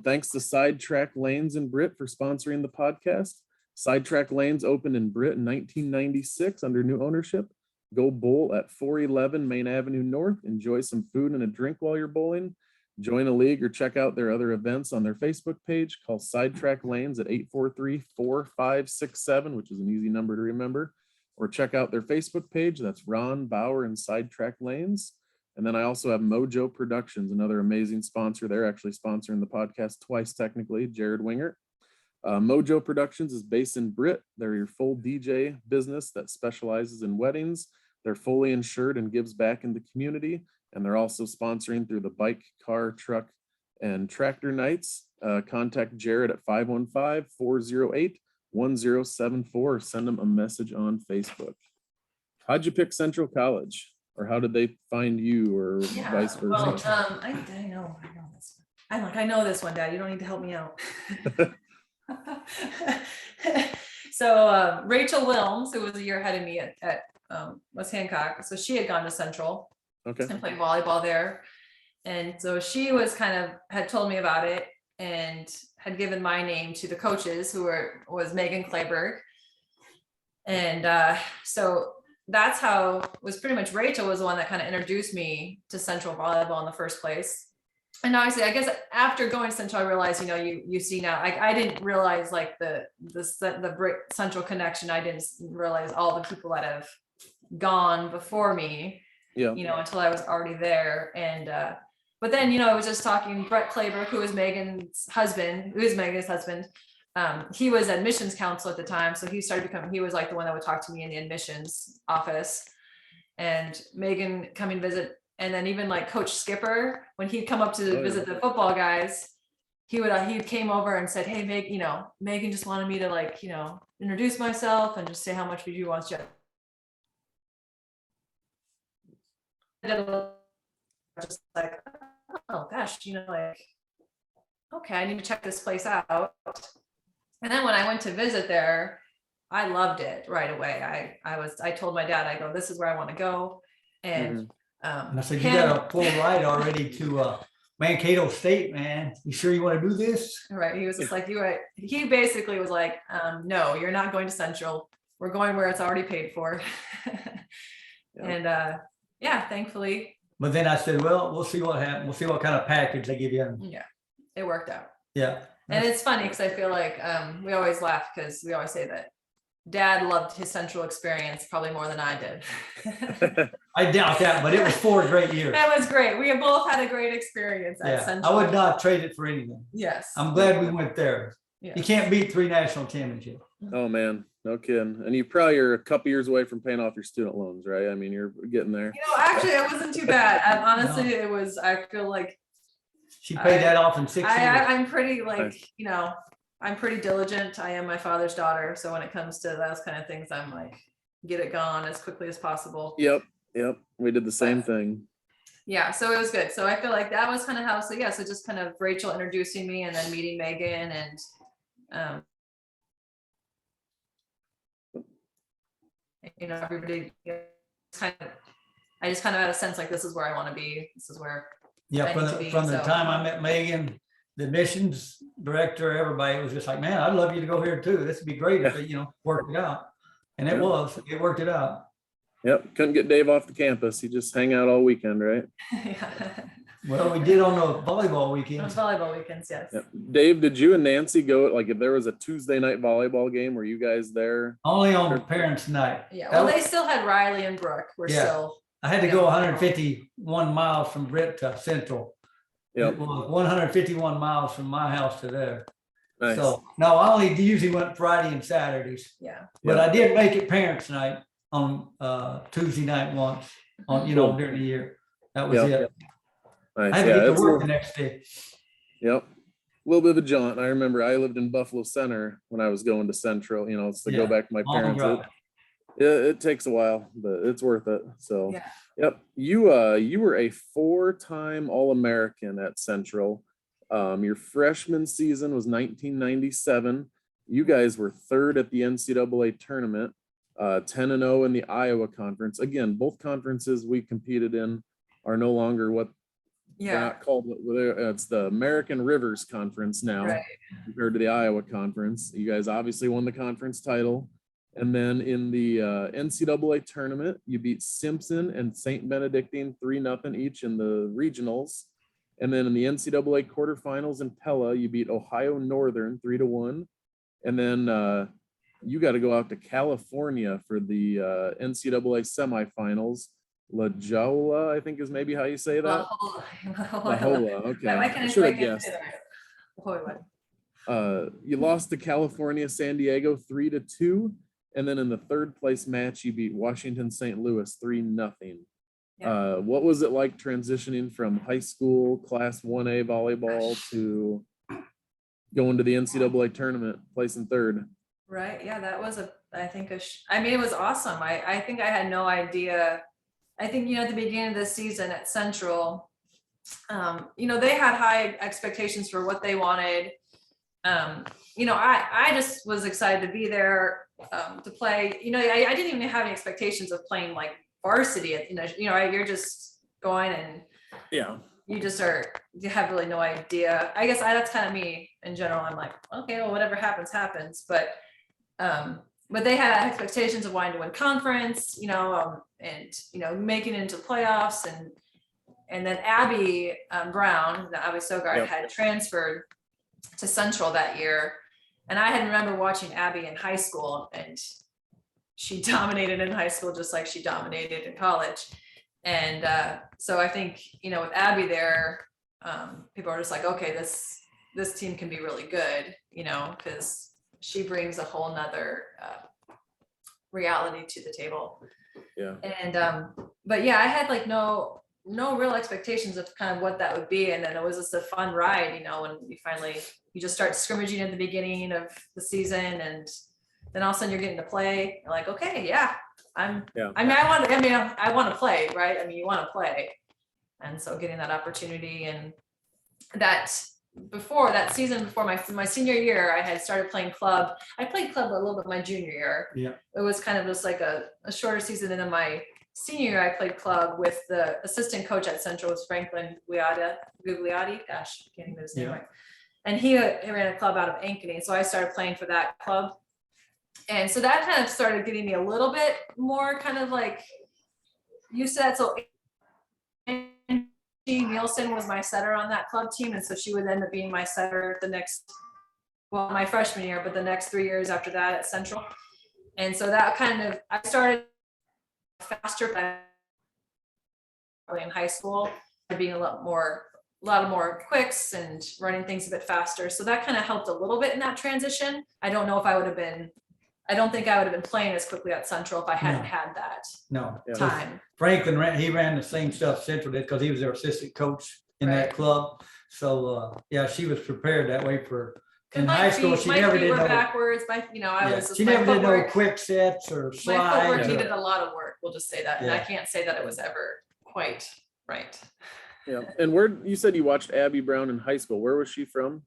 Thanks to Sidetrack Lanes and Britt for sponsoring the podcast. Sidetrack Lanes opened in Britt in 1996 under new ownership. Go bowl at 411 Main Avenue North. Enjoy some food and a drink while you're bowling. Join a league or check out their other events on their Facebook page. Call Sidetrack Lanes at 843-4567, which is an easy number to remember. Or check out their Facebook page. That's Ron Bauer and Sidetrack Lanes. And then I also have Mojo Productions, another amazing sponsor. They're actually sponsoring the podcast twice, technically, Jared Wingert. Mojo Productions is based in Britt. They're your full DJ business that specializes in weddings. They're fully insured and gives back in the community. And they're also sponsoring through the bike, car, truck, and tractor nights. Contact Jared at 515-408-1074 or send them a message on Facebook. How'd you pick Central College? Or how did they find you, or vice versa? Well, I know this. I know this one, Dad. You don't need to help me out. So Rachel Wilms, who was a year ahead of me at West Hancock, so she had gone to Central Okay. and played volleyball there. And so she had told me about it and had given my name to the coaches, was Megan Clayberg. And so that's how was pretty much Rachel was the one that kind of introduced me to Central volleyball in the first place. And obviously, I guess after going to Central, I realized, you know, you see now, I didn't realize like the Britt Central connection. I didn't realize all the people that have gone before me, Yeah. you know, until I was already there. And but then, you know, I was just talking Brett Clayberg, who is Megan's husband, he was admissions counsel at the time. So he was like the one that would talk to me in the admissions office, and Megan coming visit. And then even like Coach Skipper, when he'd come up to visit the football guys, he came over and said, hey, Megan just wanted me to like, introduce myself and just say how much BG wants you. Just like, oh gosh, like, okay, I need to check this place out. And then when I went to visit there, I loved it right away. I told my dad, I go, this is where I want to go. And and I said, you got a full ride already to Mankato State, man. You sure you want to do this? Right. He was just like, he basically was like, no, you're not going to Central. We're going where it's already paid for. And yeah, thankfully. But then I said, well, we'll see what happens. We'll see what kind of package they give you. Yeah, it worked out. Yeah. And it's funny because I feel like we always laugh because we always say that Dad loved his Central experience probably more than I did. I doubt that, but it was 4 great years. That was great. We both had a great experience at Central. I would not trade it for anything. Yes. I'm glad we went there. Yeah. You can't beat 3 national championships. Oh man, no kidding. And you probably are a couple years away from paying off your student loans, right? I mean, you're getting there. Actually, it wasn't too bad. Honestly, it was. I feel like she paid that off in 6 years. I'm pretty like nice. I'm pretty diligent. I am my father's daughter, so when it comes to those kind of things, I'm like, get it gone as quickly as possible. Yep. We did the same thing. Yeah, so it was good. So I feel like that was kind of how. So so just kind of Rachel introducing me, and then meeting Megan, and everybody I just kind of had a sense like this is where I want to be. This is where from the time I met Megan, the admissions director, everybody was just like, man, I'd love you to go here too. This would be great if it, worked it out. And it worked it out. Yep. Couldn't get Dave off the campus. He just hang out all weekend, right? Yeah. Well, we did on the volleyball weekends. On volleyball weekends, yes. Yep. Dave, did you and Nancy go, like if there was a Tuesday night volleyball game, were you guys there? Only on parents' night. Yeah. Well, they still had Riley and Brooke. I had to go 151 miles from Britt to Central. Yep. It was 151 miles from my house to there. Nice. So no, I only usually went Friday and Saturdays. Yeah. But I did make it parents' night on Tuesday night once on during the year. That was it. Nice. I had to get to work the next day. Yep. A little bit of a jaunt. I remember I lived in Buffalo Center when I was going to Central, to go back to my parents. It takes a while, but it's worth it. So yep. You were a 4-time All-American at Central. Your freshman season was 1997. You guys were 3rd at the NCAA tournament, 10-0 in the Iowa conference. Again, both conferences we competed in are no longer what they're not called. It's the American Rivers Conference now, compared to the Iowa conference. You guys obviously won the conference title. And then in the NCAA tournament, you beat Simpson and St. Benedictine 3-0 each in the regionals. And then in the NCAA quarterfinals in Pella, you beat Ohio Northern 3-1. And then you got to go out to California for the NCAA semifinals. La Jolla, I think is maybe how you say that. La Jolla. Okay. I should have guessed. You lost to California, San Diego 3-2. And then in the 3rd place match, you beat Washington St. Louis 3-0. What was it like transitioning from high school Class 1A volleyball to going to the NCAA tournament, placing 3rd? Right. Yeah, that was it was awesome. I think I had no idea. I think, at the beginning of the season at Central, they had high expectations for what they wanted. I just was excited to be there, to play. I didn't even have any expectations of playing like varsity. You're just going and you have really no idea. I guess that's kind of me in general. I'm like, okay, well, whatever happens, happens. But they had expectations of wanting to win conference, and making it into playoffs, and then Abby Brown, Abby Sogard, had transferred to Central that year. And I had remember watching Abby in high school, and she dominated in high school just like she dominated in college. And so I think, with Abby there, people are just like, okay, this this team can be really good, you know, because she brings a whole nother reality to the table. Yeah. And but yeah, I had like no real expectations of kind of what that would be, and then it was just a fun ride, you know, when you just start scrimmaging at the beginning of the season, and then all of a sudden you're getting to play. You're like, okay, yeah, I want to play, right? I mean, you want to play, and so getting that opportunity, and that season before my senior year, I had started playing club. I played club a little bit my junior year. Yeah. It was kind of just like a shorter season, and then my senior year, I played club with the assistant coach at Central, was Franklin Gugliotti. Gosh, can't even get his name right. And he ran a club out of Ncaa, so I started playing for that club. And so that kind of started getting me a little bit more kind of like used to that. So Nielsen was my setter on that club team, and so she would end up being my setter my freshman year, but the next 3 years after that at Central. And so that I started faster in high school, being a lot more quicks and running things a bit faster. So that kind of helped a little bit in that transition. I don't think I would have been playing as quickly at Central if I hadn't had that time. Franklin ran the same stuff Central did because he was their assistant coach in that club. So she was prepared that way for. In high school, she never did no backwards. She never did no quick sets or slides. My footwork needed a lot of work. We'll just say that, and I can't say that it was ever quite right. Yeah, and where you said you watched Abby Brown in high school? Where was she from?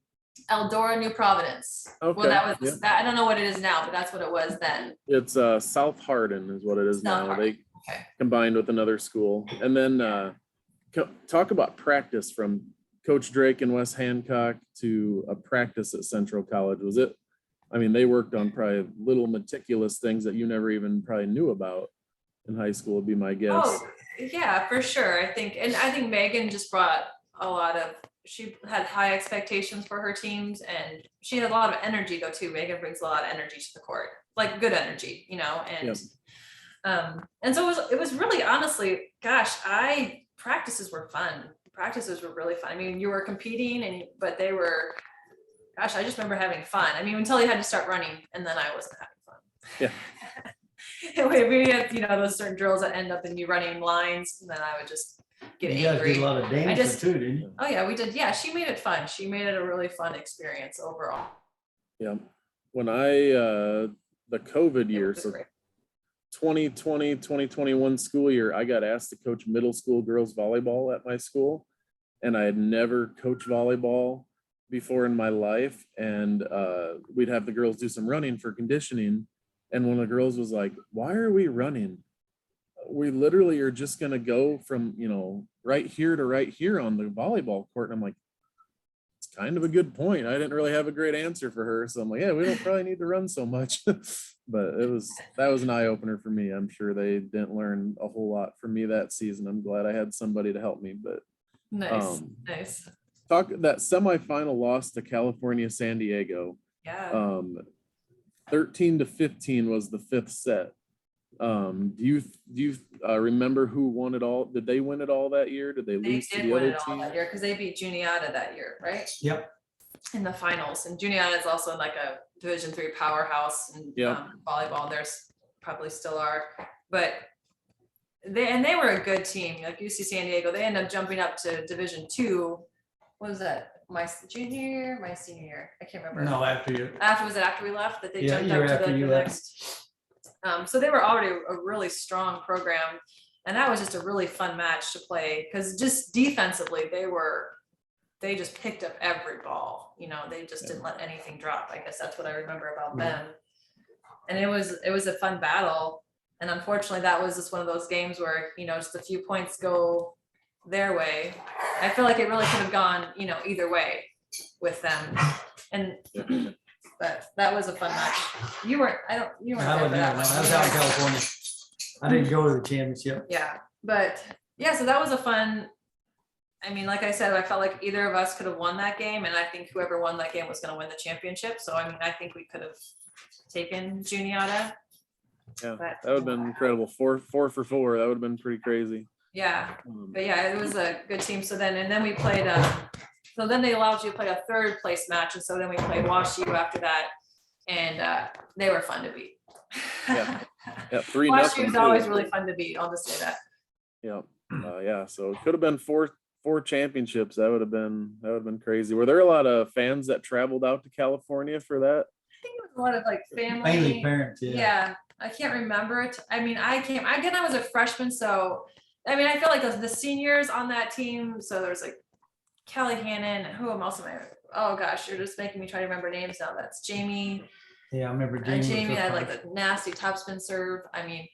Eldora, New Providence. Okay. Well, that was I don't know what it is now, but that's what it was then. It's South Hardin is what it is now. They combined with another school, and then talk about practice from Coach Drake in West Hancock to a practice at Central College. Was it? I mean, they worked on probably little meticulous things that you never even probably knew about in high school, would be my guess. Oh, yeah, for sure. I think Megan just brought she had high expectations for her teams, and she had a lot of energy though too. Megan brings a lot of energy to the court, like good energy, you know, and so it was really, honestly, gosh, practices were fun. Practices were really fun. I mean, you were competing but they were, gosh, I just remember having fun. I mean, until you had to start running, and then I wasn't having fun. Yeah. We had, those certain drills that end up in you running lines, and then I would just get angry. You guys did a lot of dancing too, didn't you? Oh yeah, we did. Yeah, she made it fun. She made it a really fun experience overall. Yeah. When the COVID year, so great. 2020, 2021 school year, I got asked to coach middle school girls volleyball at my school, and I had never coached volleyball before in my life. And we'd have the girls do some running for conditioning. And one of the girls was like, "Why are we running? We literally are just going to go from, right here to right here on the volleyball court." And I'm like, it's kind of a good point. I didn't really have a great answer for her. So I'm like, yeah, we don't probably need to run so much. But that was an eye opener for me. I'm sure they didn't learn a whole lot from me that season. I'm glad I had somebody to help me. But nice. Talk that semifinal loss to California, San Diego. Yeah. 13-15 was the fifth set. Do you remember who won it all? Did they win it all that year? Did they lose to the other team? That year because they beat Juniata that year, right? Yep. In the finals, and Juniata is also like a Division III powerhouse in volleyball. There's probably still are, but they were a good team. Like UC San Diego, they ended up jumping up to Division II. What was that? My junior year, my senior year? I can't remember. No, after you. Was it after we left that they jumped up to the next? So they were already a really strong program, and that was just a really fun match to play because just defensively they just picked up every ball. They just didn't let anything drop. I guess that's what I remember about them. And it was a fun battle. And unfortunately, that was just one of those games where just a few points go their way. I feel like it really could have gone either way with them. And but that was a fun match. You weren't there for that one. I was out in California. I didn't go to the championship. Yeah, but so that was a fun. I mean, like I said, I felt like either of us could have won that game, and I think whoever won that game was going to win the championship. So I mean, I think we could have taken Juniata. Yeah, that would have been incredible. 4 for 4. That would have been pretty crazy. Yeah, but yeah, it was a good team. So then we played So then they allowed you to play a third place match. And so then we played Wash U after that. And they were fun to beat. Yeah. Yeah, 3-0. Wash U is always really fun to beat. I'll just say that. Yeah. Yeah. So it could have been four championships. That would have been crazy. Were there a lot of fans that traveled out to California for that? I think it was a lot of like Mainly family. parents, yeah. Yeah, I can't remember it. I mean, again, I was a freshman, so I mean, I feel like the seniors on that team. So there's like Kelly Hannon, and who else am I? Oh gosh, you're just making me try to remember names now. That's Jamie. Yeah, I remember Jamie. Jamie had like the nasty topspin serve. I mean,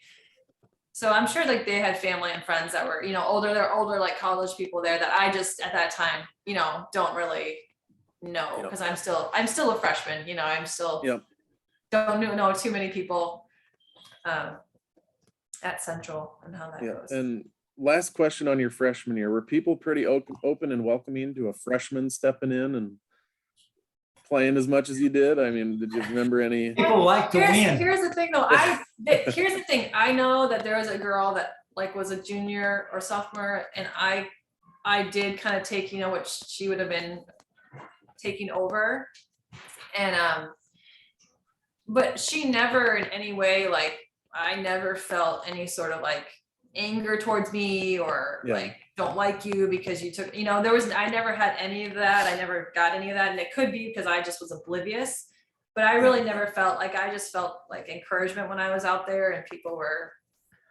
so I'm sure like they had family and friends that were, older. They're older, like college people there that I just at that time, don't really know because I'm still a freshman. I'm still don't know too many people at Central and how that goes. And last question on your freshman year, were people pretty open and welcoming to a freshman stepping in and playing as much as you did? I mean, did you remember any? People like to win. Here's the thing though. Here's the thing. I know that there was a girl that like was a junior or sophomore, and I did kind of take, what she would have been taking over. And but she never in any way, like, I never felt any sort of like anger towards me or like don't like you because you took, I never had any of that. I never got any of that. And it could be because I just was oblivious, but I really never felt like, I just felt like encouragement when I was out there, and people were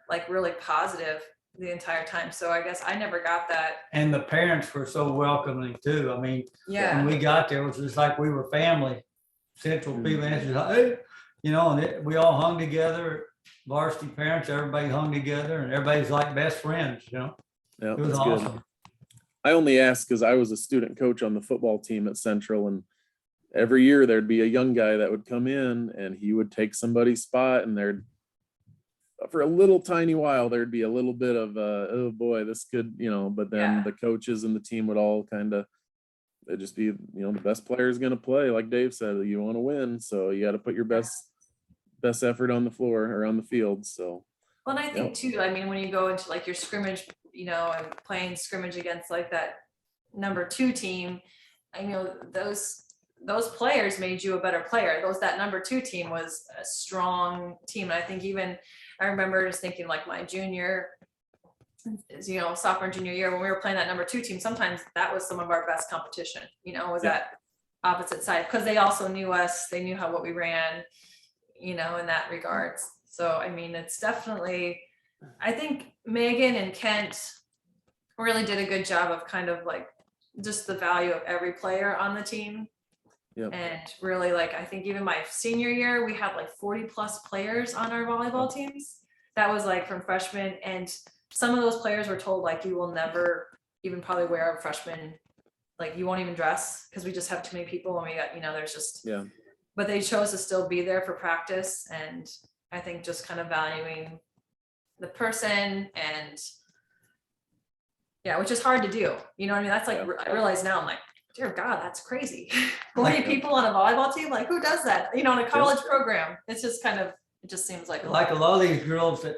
like really positive the entire time. So I guess I never got that. And the parents were so welcoming too. I mean, Yeah. when we got there, it was just like we were family. Central people, and it's just like, hey, and we all hung together. Varsity parents, everybody hung together, and everybody's like best friends. Yeah, it was that's awesome. good. I only asked because I was a student coach on the football team at Central, and every year there'd be a young guy that would come in and he would take somebody's spot, and for a little tiny while there'd be a little bit of oh boy, this could, but then the coaches and the team would all kind of, it'd just be, the best player is going to play. Like Dave said, you want to win, so you got to put your best effort on the floor or on the field. So well, and I think too, I mean, when you go into like your scrimmage, and playing scrimmage against like that number 2 team, I know those players made you a better player. That number 2 team was a strong team. And I think even I remember just thinking like my junior, sophomore, junior year, when we were playing that number 2 team, sometimes that was some of our best competition, was that opposite side, because they also knew us, they knew what we ran, in that regards. So, I mean, it's definitely, I think Megan and Kent really did a good job of kind of like just the value of every player on the team. Yep. And really, like, I think even my senior year, we had like 40 plus players on our volleyball teams. That was like from freshmen, and some of those players were told like, you will never even probably wear a freshman, like you won't even dress because we just have too many people, and we got, there's just, but they chose to still be there for practice. And I think just kind of valuing the person, and which is hard to do. You know what I mean? That's like, I realize now, I'm like, dear God, that's crazy. 40 people on a volleyball team, like who does that? In a college program, it's just kind of, it just seems like a lot of these girls that,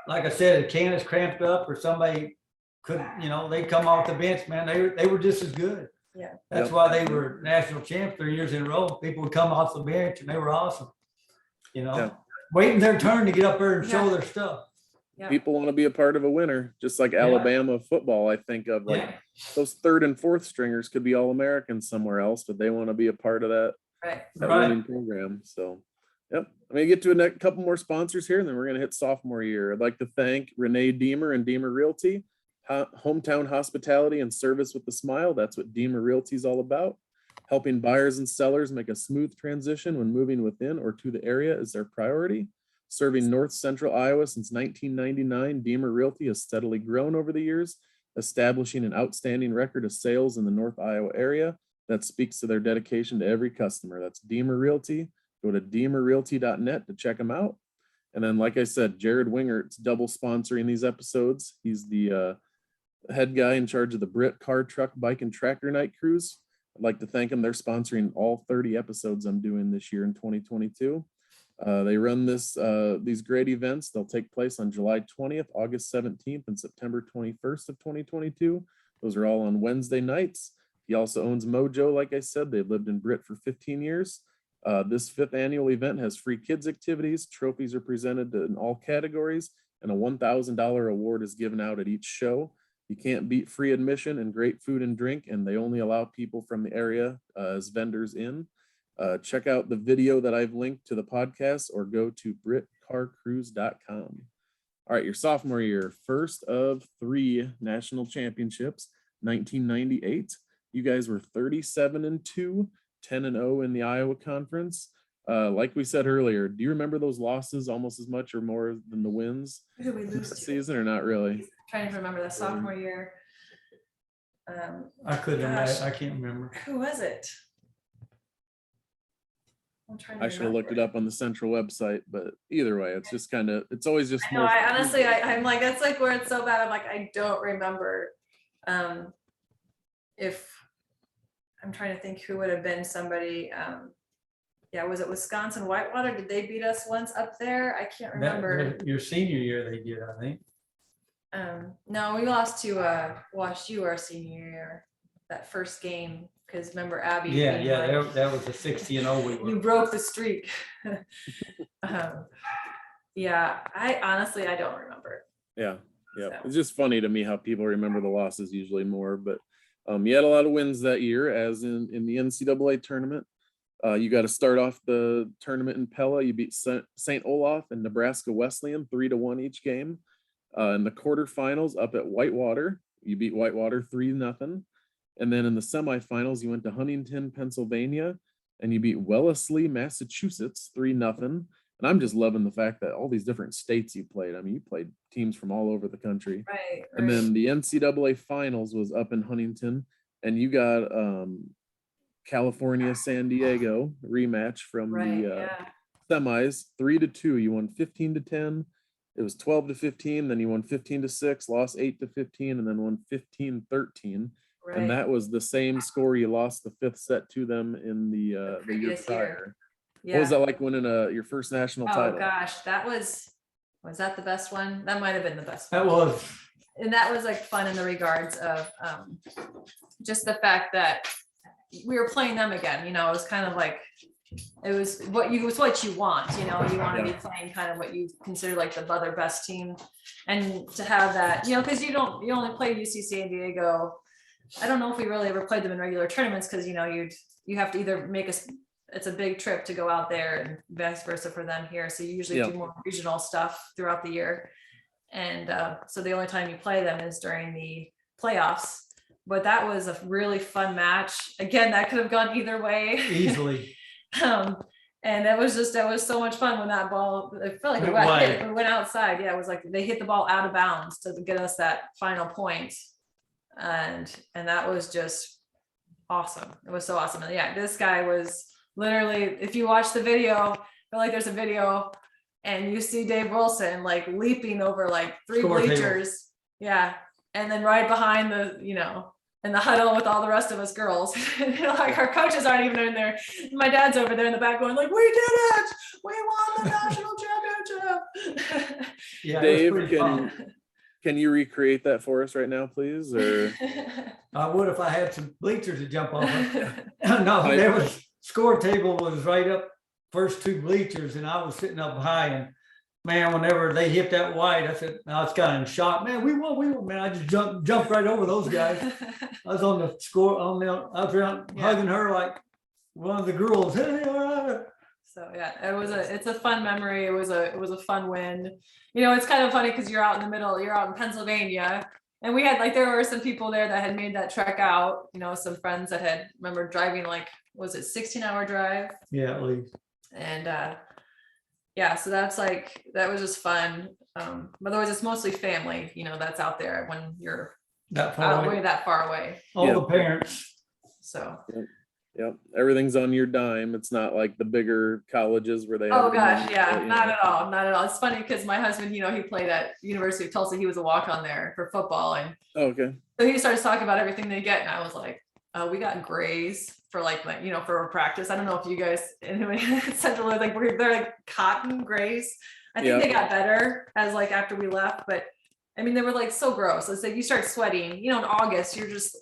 like I said, if Candace cramped up or somebody couldn't, they'd come off the bench, man. They were just as good. Yeah. That's why they were national champs 3 years in a row. People would come off the bench and they were awesome. Waiting their turn to get up there and show their stuff. Yeah. People want to be a part of a winner, just like Alabama football. I think of like those 3rd and 4th stringers could be All-Americans somewhere else, but they want to be a part of that, winning program. So, I'm going to get to a couple more sponsors here, and then we're going to hit sophomore year. I'd like to thank Renee Deemer and Deemer Realty, hometown hospitality and service with a smile. That's what Deemer Realty is all about. Helping buyers and sellers make a smooth transition when moving within or to the area is their priority. Serving North Central Iowa since 1999, Deemer Realty has steadily grown over the years, establishing an outstanding record of sales in the North Iowa area that speaks to their dedication to every customer. That's Deemer Realty. Go to deemerrealty.net to check them out. And then, like I said, Jared Wingert's double sponsoring these episodes. He's the head guy in charge of the Britt car, truck, bike, and tractor night cruise. I'd like to thank them. They're sponsoring all 30 episodes I'm doing this year in 2022. They run these great events. They'll take place on July 20th, August 17th, and September 21st of 2022. Those are all on Wednesday nights. He also owns Mojo, like I said. They've lived in Britt for 15 years. This 5th annual event has free kids activities. Trophies are presented in all categories, and a $1,000 award is given out at each show. You can't beat free admission and great food and drink, and they only allow people from the area as vendors in. Check out the video that I've linked to the podcast or go to brittcarcruise.com. All right, your sophomore year, first of 3 national championships, 1998. You guys were 37-2, 10-0 in the Iowa Conference. Like we said earlier, do you remember those losses almost as much or more than the wins Who did we lose this to? season, or not really? Trying to remember the sophomore year. I couldn't, Gosh. I can't remember. Who was it? I'm trying to I should have looked it up on the central website, but either way, it's just kind of, it's always just. No, more I fun. honestly, I'm like, that's like where it's so bad. I'm like, I don't remember. If I'm trying to think who would have been somebody. Yeah, was it Wisconsin Whitewater? Did they beat us once up there? I can't remember. Your senior year they did, I think. No, we lost to WashU our senior year, that first game, because remember Abby? Yeah, being yeah, like, that was a 60-0 we you were. broke the streak. Yeah, I honestly, I don't remember. Yeah. So. It's just funny to me how people remember the losses usually more, but you had a lot of wins that year, as in the NCAA tournament. You got to start off the tournament in Pella. You beat St. Olaf and Nebraska Wesleyan 3-1 each game. In the quarterfinals up at Whitewater, you beat Whitewater 3-0. And then in the semifinals, you went to Huntington, Pennsylvania, and you beat Wellesley, Massachusetts 3-0. And I'm just loving the fact that all these different states you played. I mean, you played teams from all over the country. Right. And then the NCAA finals was up in Huntington, and you got California, San Diego rematch from the semis, 3-2. You won 15-10. It was 12-15. Then you won 15-6, lost 8-15, and then won 15-13. Right. And that was the same score you lost the 5th set to them in the year previous prior. Yeah. What was that like winning your first national title? Oh gosh, that was that the best one? That might have been the best one. That was. And that was like fun in the regards of just the fact that we were playing them again. You know, it was kind of like it was what you want. You know, you want to be playing kind of what you consider like the other best team, and to have that, you know, because you only play UC San Diego. I don't know if we really ever played them in regular tournaments, because you know you have to either make it's a big trip to go out there, and vice versa for them here. So you usually do more regional stuff throughout the year. And so the only time you play them is during the playoffs. But that was a really fun match. Again, that could have gone either way. Easily. And that was so much fun when that ball, I felt like it went outside. Yeah, it was like they hit the ball out of bounds to get us that final point. And that was just awesome. It was so awesome. And yeah, this guy was literally, if you watch the video, I feel like there's a video and you see Dave Wilson like leaping over like 3 bleachers. Yeah. And then right behind the, you know, in the huddle with all the rest of us girls, you know, like our coaches aren't even in there. My dad's over there in the back going like, we did it. We won the national championship. Yeah, Dave, can you recreate that for us right now, please? Or I would if I had some bleachers to jump off of. No, there was score table was right up first 2 bleachers, and I was sitting up high, and man, whenever they hit that wide, I said, "No, it's kind of shot, man. We won, man." I just jumped right over those guys. I was on the score I was around hugging her like one of the girls. Hey, all right. So yeah, it's a fun memory. It was a fun win. You know, it's kind of funny because you're out in the middle, you're out in Pennsylvania, and we had like, there were some people there that had made that trek out, you know, some friends that had remember driving like, was it 16-hour drive? Yeah, at least. And yeah, so that was just fun. But otherwise it's mostly family, you know, that's out there when you're that far away. All the parents. So Yep. Everything's on your dime. It's not like the bigger colleges where they not at all. It's funny because my husband, you know, he played at University of Tulsa. He was a walk-on there for football, and okay. So he starts talking about everything they get, and I was like, we got grays for like you know, for practice. I don't know if you guys in Central like they're like cotton grays. I think they got better as like after we left, but I mean they were like so gross. It's like you start sweating, you know, in August, you're just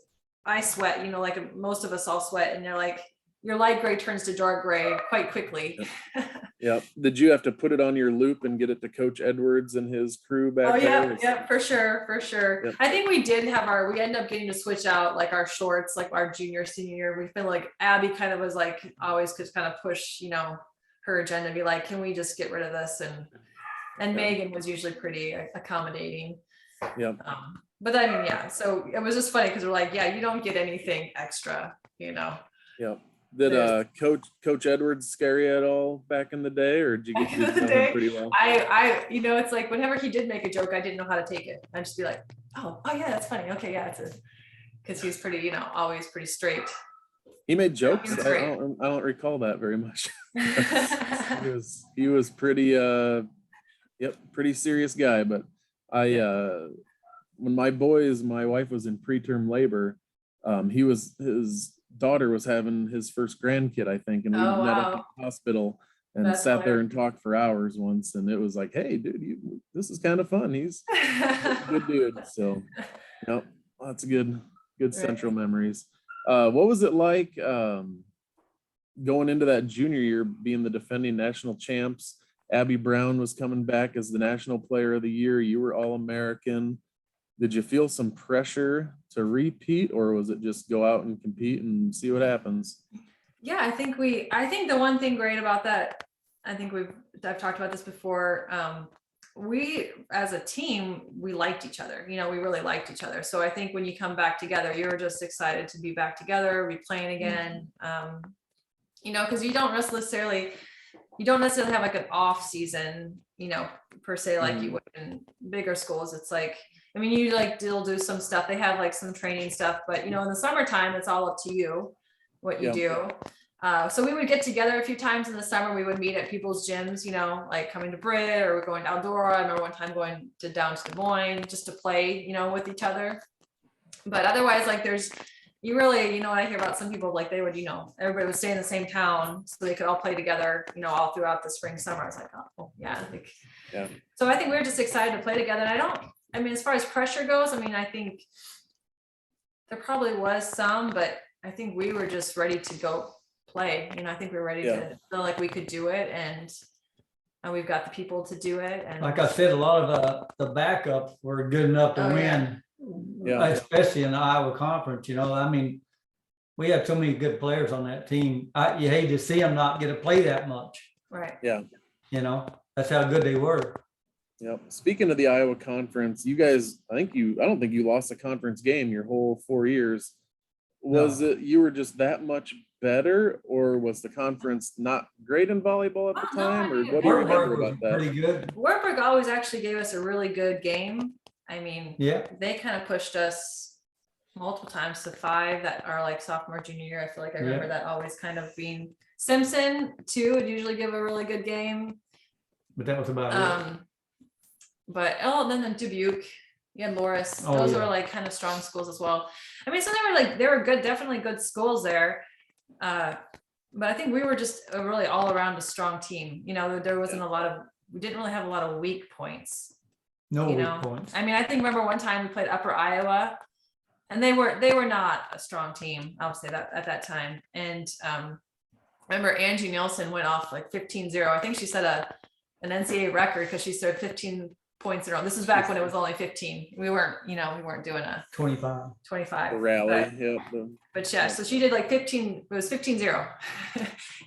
I sweat, you know, like most of us all sweat, and they're like, your light gray turns to dark gray quite quickly. Yep. Did you have to put it on your loop and get it to Coach Edwards and his crew back Oh there? yeah, yeah, for sure, for sure. Yep. I think we did have we ended up getting to switch out like our shorts, like our junior, senior year. We feel like Abby kind of was like always could kind of push, you know, her agenda, be like, can we just get rid of this? And Megan was usually pretty accommodating. Yep. But I mean, yeah, so it was just funny because we're like, yeah, you don't get anything extra, you know. Yep. Did Coach Edwards scare you at all back in the day, or did you get to know him pretty well? I you know, it's like whenever he did make a joke, I didn't know how to take it. I'd just be like, oh yeah, that's funny. Okay, yeah, it's because he's pretty, you know, always pretty straight. He made jokes. He was I don't recall that very much. he was pretty pretty serious guy. But when my wife was in preterm labor, his daughter was having his first grandkid, I think, and we met up at the hospital and That's sat there hilarious. and talked for hours once, and it was like, hey dude, this is kind of fun. He's a good dude. So yep, lots of good Central memories. What was it like going into that junior year, being the defending national champs? Abby Brown was coming back as the national player of the year. You were All-American. Did you feel some pressure to repeat, or was it just go out and compete and see what happens? Yeah, I think the one thing great about that, I've talked about this before. We as a team, we liked each other, you know, we really liked each other. So I think when you come back together, you're just excited to be back together, be playing again. You know, because you don't necessarily have like an off season, you know, per se, like you would in bigger schools. It's like, I mean, you like still do some stuff. They have like some training stuff, but you know, in the summertime, it's all up to you what you do. So we would get together a few times in the summer. We would meet at people's gyms, you know, like coming to Britt or we're going to Eldora. I remember one time going down to Des Moines just to play, you know, with each other. But otherwise, like you really, you know, I hear about some people like they would, you know, everybody would stay in the same town so they could all play together, you know, all throughout the spring, summer. I was like, oh yeah. So I think we were just excited to play together. And I mean, as far as pressure goes, I mean, I think there probably was some, but I think we were just ready to go play. You know, I think we were ready to feel like we could do it, and we've got the people to do it. And like I said, a lot of the backups were good enough to win, especially in the Iowa Conference. You know, I mean, we have so many good players on that team. You hate to see them not get to play that much. Right. Yeah. You know, that's how good they were. Yep. Speaking of the Iowa Conference, you guys, I don't think you lost a conference game your whole 4 years. Was it you were just that much better, or was the conference not great in volleyball at the time? Or what do you remember about that? Pretty good. Wartburg always actually gave us a really good game. I mean, they kind of pushed us multiple times to 5 that are like sophomore, junior year. I feel like I remember that always kind of being Simpson too would usually give a really good game. But that was about it. But then Dubuque, Loris, those were like kind of strong schools as well. I mean, so they were good, definitely good schools there. But I think we were just a really all around a strong team. You know, there wasn't we didn't really have a lot of weak points. No weak points. I mean, I think remember one time we played Upper Iowa, and they were not a strong team. I'll say that at that time. And remember Angie Nielsen went off like 15-0. I think she set an Ncaa record because she served 15 points in a row. This is back when it was only 15. We weren't doing a 25 rally. But yeah, so she did like 15, it was 15-0.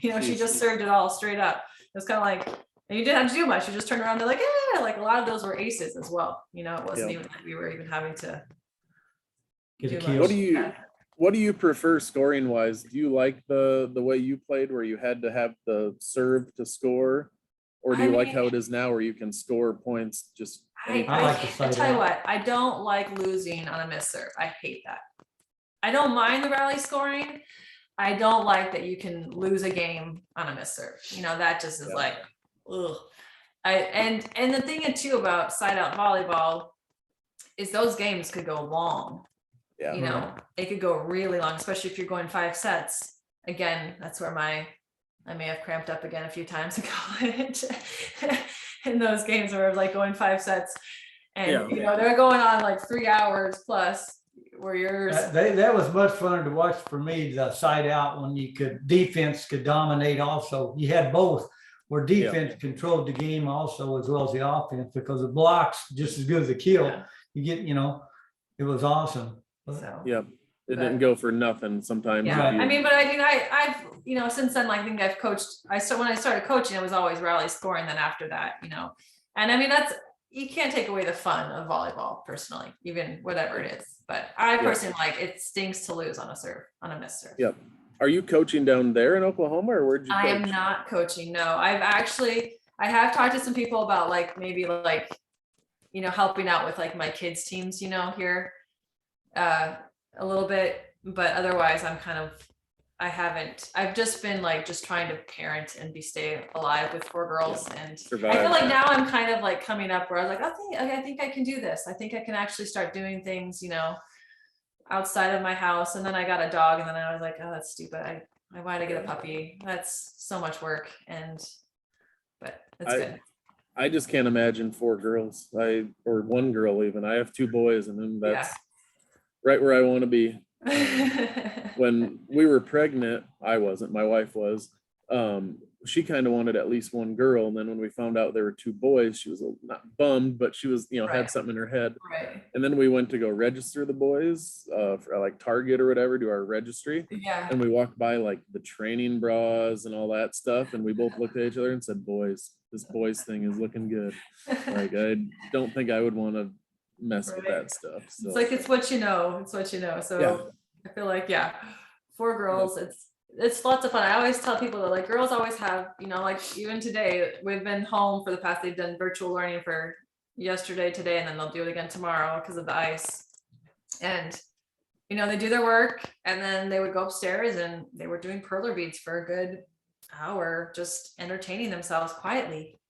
You know, she just served it all straight up. It was kind of like, and you didn't have to do much. You just turned around, they're like, like a lot of those were aces as well. You know, it wasn't even like we were even having to get a do kill. What do you prefer scoring wise? Do you like the way you played where you had to have the serve to score? Or do you like how it is now where you can score points just I like to I tell you what, I don't like losing on a miss serve. I hate that. I don't mind the rally scoring. I don't like that you can lose a game on a miss serve. You know, that just is like, ugh. And the thing too about side out volleyball is those games could go long. Yeah. You know, they could go really long, especially if you're going 5 sets. Again, that's where I may have cramped up again a few times in college in those games where it was like going 5 sets and you know, they're going on like 3 hours plus. were yours? That was much fun to watch for me, the side out when defense could dominate also. You had both where defense controlled the game also as well as the offense because the blocks just as good as the kill. Yeah. You get, it was awesome. So. Yep. It didn't go for nothing sometimes. Yeah, if you- I've since then, I think I've coached. When I started coaching, it was always rally scoring. Then after that, and I mean you can't take away the fun of volleyball personally, even whatever it is. But I personally it stinks to lose on a missed serve. Yep. Are you coaching down there in Oklahoma, or where'd you coach? I am not coaching. No, I have talked to some people about maybe helping out with my kids' teams, here, a little bit, but otherwise I've just been just trying to parent and stay alive with 4 girls. And Survive. I feel like now I'm kind of coming up where I was I think I can do this. I think I can actually start doing things, outside of my house. And then I got a dog and then I was like, oh, that's stupid. I wanted to get a puppy. That's so much work. But it's good. I just can't imagine 4 girls, or 1 girl even. I have 2 boys, and then that's right where I want to be. When we were pregnant, I wasn't, my wife was. She kind of wanted at least 1 girl, and then when we found out there were 2 boys, she was not bummed, but she was, had something in her head. Right. And then we went to go register the boys for Target or whatever, do our registry. Yeah. And we walked by the training bras and all that stuff, and we both looked at each other and said, "Boys, this boys thing is looking good." I don't think I would want to mess with that stuff. So it's what you know. It's what you know. So I feel 4 girls, it's lots of fun. I always tell people that girls always have, even today, we've been home for the past, they've done virtual learning for yesterday, today, and then they'll do it again tomorrow because of the ice. And, they do their work and then they would go upstairs and they were doing perler beads for a good hour, just entertaining themselves quietly.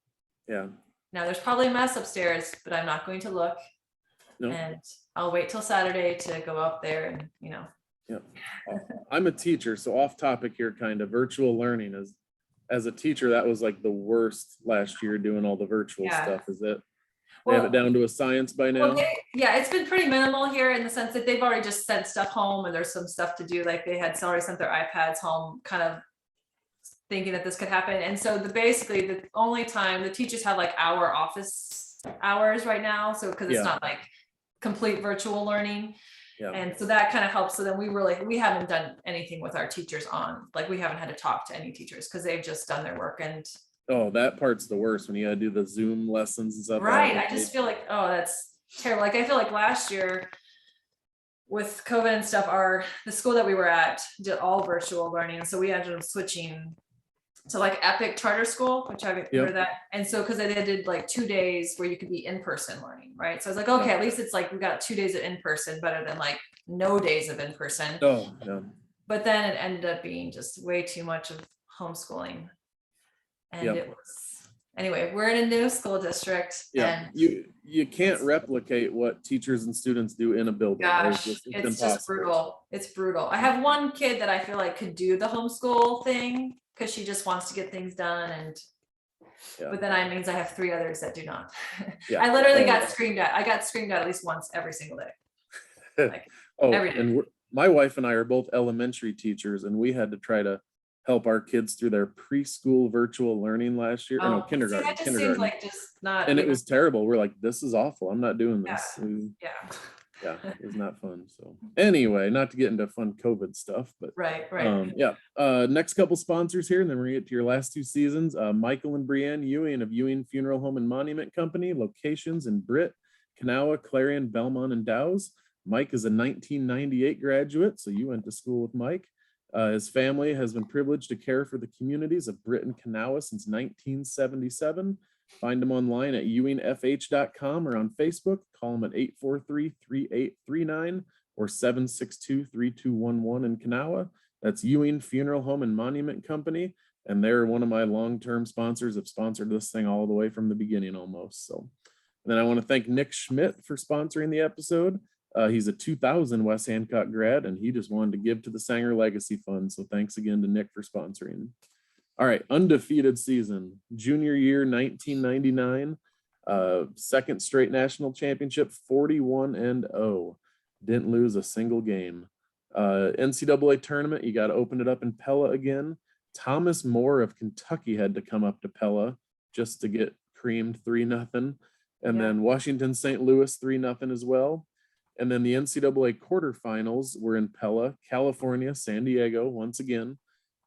Yeah. Now there's probably a mess upstairs, but I'm not going to look. No. And I'll wait till Saturday to go up there and, Yeah. I'm a teacher, so off topic here, kind of virtual learning as a teacher, that was the worst last year doing all the virtual stuff. Is it? They have it down to a science by now? Well, it's been pretty minimal here in the sense that they've already just sent stuff home and there's some stuff to do. They had already sent their iPads home, kind of thinking that this could happen. And so basically the only time the teachers have our office hours right now. So, cause it's not complete virtual learning. Yeah. And so that kind of helps. So then we haven't done anything with our teachers we haven't had to talk to any teachers because they've just done their work. And that part's the worst when you gotta do the Zoom lessons and stuff. Right. I just feel that's terrible. I feel last year with COVID and stuff, the school that we were at did all virtual learning. So we ended up switching to Epic Charter School, which I heard that. And so, cause they did 2 days where you could be in-person learning. Right. So I was okay, at least it's we got 2 days of in-person better than no days of in-person. Oh, yeah. But then it ended up being just way too much of homeschooling. And it was, anyway, we're in a new school district. Yeah. And you can't replicate what teachers and students do in a building. Gosh, it's just brutal. It's brutal. I have one kid that I feel could do the homeschool thing, because she just wants to get things done. And but then I means I have 3 others that do not. I literally got screamed at. I got screamed at least once every single day. Every day. And my wife and I are both elementary teachers, and we had to try to help our kids through their preschool virtual learning last year. No, kindergarten. See, that just seems just not. And it was terrible. We're this is awful. I'm not doing this. Yeah. It was not fun. So anyway, not to get into fun COVID stuff, but right. Next couple sponsors here, and then we're gonna get to your last 2 seasons. Michael and Brienne Ewing of Ewing Funeral Home and Monument Company, locations in Britt, Kanawha, Clarion, Belmont, and Dow's. Mike is a 1998 graduate, so you went to school with Mike. His family has been privileged to care for the communities of Britt and Kanawha since 1977. Find them online at ewingfh.com or on Facebook. Call them at 843-3839 or 762-3211 in Kanawha. That's Ewing Funeral Home and Monument Company. And they're one of my long-term sponsors, have sponsored this thing all the way from the beginning almost. So, and then I want to thank Nick Schmidt for sponsoring the episode. He's a 2000 West Hancock grad, and he just wanted to give to the Sanger Legacy Fund. So thanks again to Nick for sponsoring. All right, undefeated season, junior year 1999, second straight national championship, 41-0. Didn't lose a single game. NCAA tournament, you got to open it up in Pella again. Thomas More of Kentucky had to come up to Pella just to get creamed 3-0. And Yeah. then Washington St. Louis 3-0 as well. And then the NCAA quarterfinals were in Pella, California, San Diego once again.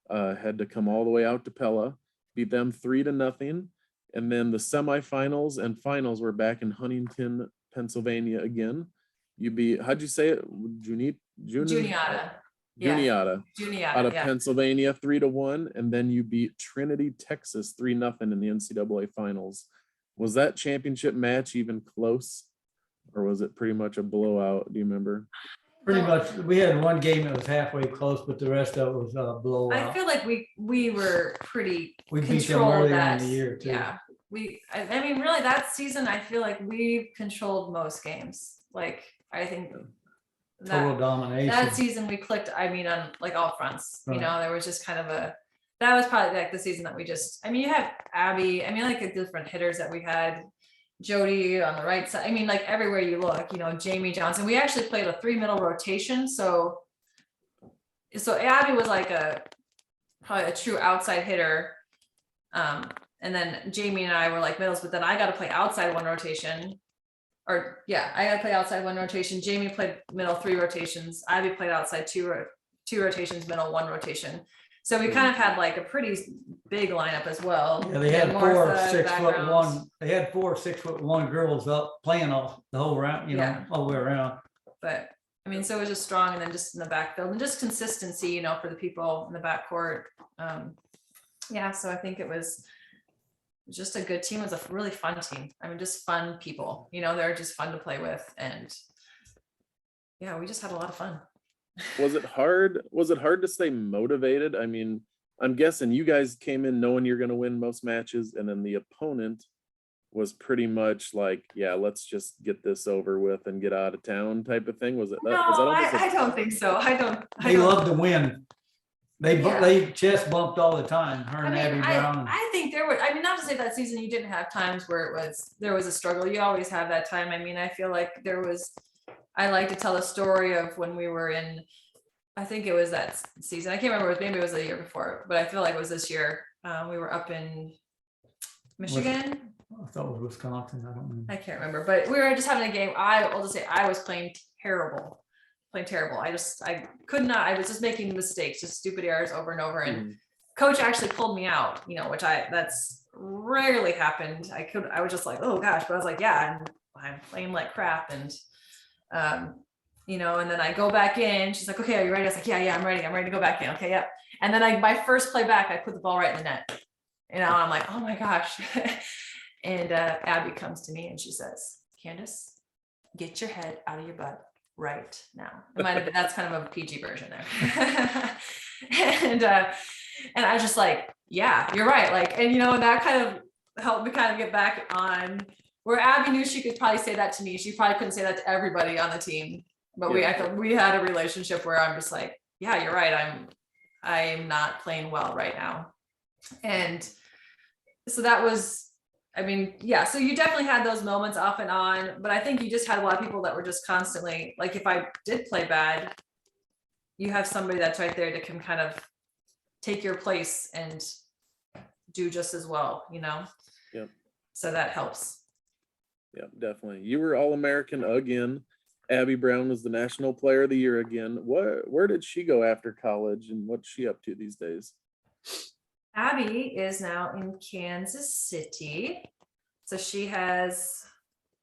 Had to come all the way out to Pella, beat them 3-0. And then the semifinals and finals were back in Huntington, Pennsylvania again. You beat, how'd you say it? Juniata. Juniata. Juniata, Out of yeah. Pennsylvania 3-1. And then you beat Trinity, Texas 3-0 in the NCAA finals. Was that championship match even close? Or was it pretty much a blowout? Do you remember? Pretty much, we had one game that was halfway close, but the rest of it was a I blowout. feel like we were pretty We beat them controlled earlier in that. the year too. Yeah, I mean, really, that season, I feel like we controlled most games. Like, I think Total that domination. season we clicked, I mean, on like all fronts, you Right. know, there was just kind of that was probably like the season that we just, I mean, you have Abby, I mean, like the different hitters that we had, Jody on the right side, I mean, like everywhere you look, you know, Jamie Johnson, we actually played a 3 middle rotation. So Abby was like probably a true outside hitter. And then Jamie and I were like middles, but then I got to play outside one rotation. Or yeah, I got to play outside one rotation. Jamie played middle 3 rotations. Abby played outside two rotations, middle 1 rotation. So we kind of had like a pretty big lineup as well. Yeah, they had Martha, 4 6'1". backgrounds. They had 4 6'1" girls up playing all the whole round, you know, Yeah. all the way around. But I mean, so it was just strong, and then just in the backfield and just consistency, you know, for the people in the backcourt. Yeah, so I think it was just a good team. It was a really fun team. I mean, just fun people, you know, they're just fun to play with. And yeah, we just had a lot of fun. Was it hard? Was it hard to stay motivated? I mean, I'm guessing you guys came in knowing you're going to win most matches, and then the opponent was pretty much like, yeah, let's just get this over with and get out of town type of thing. Was it that? Was that No, almost I don't think so. I don't. They love to win. Yeah. They chest bumped all the time, her I and mean, Abby Brown. I think there were, I mean, not to say that season you didn't have times where there was a struggle. You always have that time. I mean, I feel like I like to tell a story of when we were in, I think it was that season. I can't remember, maybe it was the year before, but I feel like it was this year. We were up in Michigan. I thought it was Wisconsin. I don't know. I can't remember, but we were just having a game. I'll just say I was playing terrible. I could not, I was just making mistakes, just stupid errors over and over. And coach actually pulled me out, you know, that's rarely happened. I was just like, oh gosh, but I was like, yeah, I'm playing like crap. And, you know, and then I go back in, she's like, okay, are you ready? I was like, yeah, I'm ready to go back in. Okay. Yep. And then my first play back, I put the ball right in the net. You know, I'm like, oh my gosh. And Abby comes to me and she says, Candace, get your head out of your butt right now. It might have been, that's kind of a PG version there. And I was just like, yeah, you're right. Like, and you know, that kind of helped me kind of get back on where Abby knew she could probably say that to me. She probably couldn't say that to everybody on the team, but I thought we had a relationship where I'm just like, yeah, you're right. I'm not playing well right now. And so that was, I mean, yeah, so you definitely had those moments off and on, but I think you just had a lot of people that were just constantly, like if I did play bad, you have somebody that's right there that can kind of take your place and do just as well, you know? Yep. So that helps. Yeah, definitely. You were All-American again. Abby Brown was the National Player of the Year again. Where did she go after college, and what's she up to these days? Abby is now in Kansas City. So she has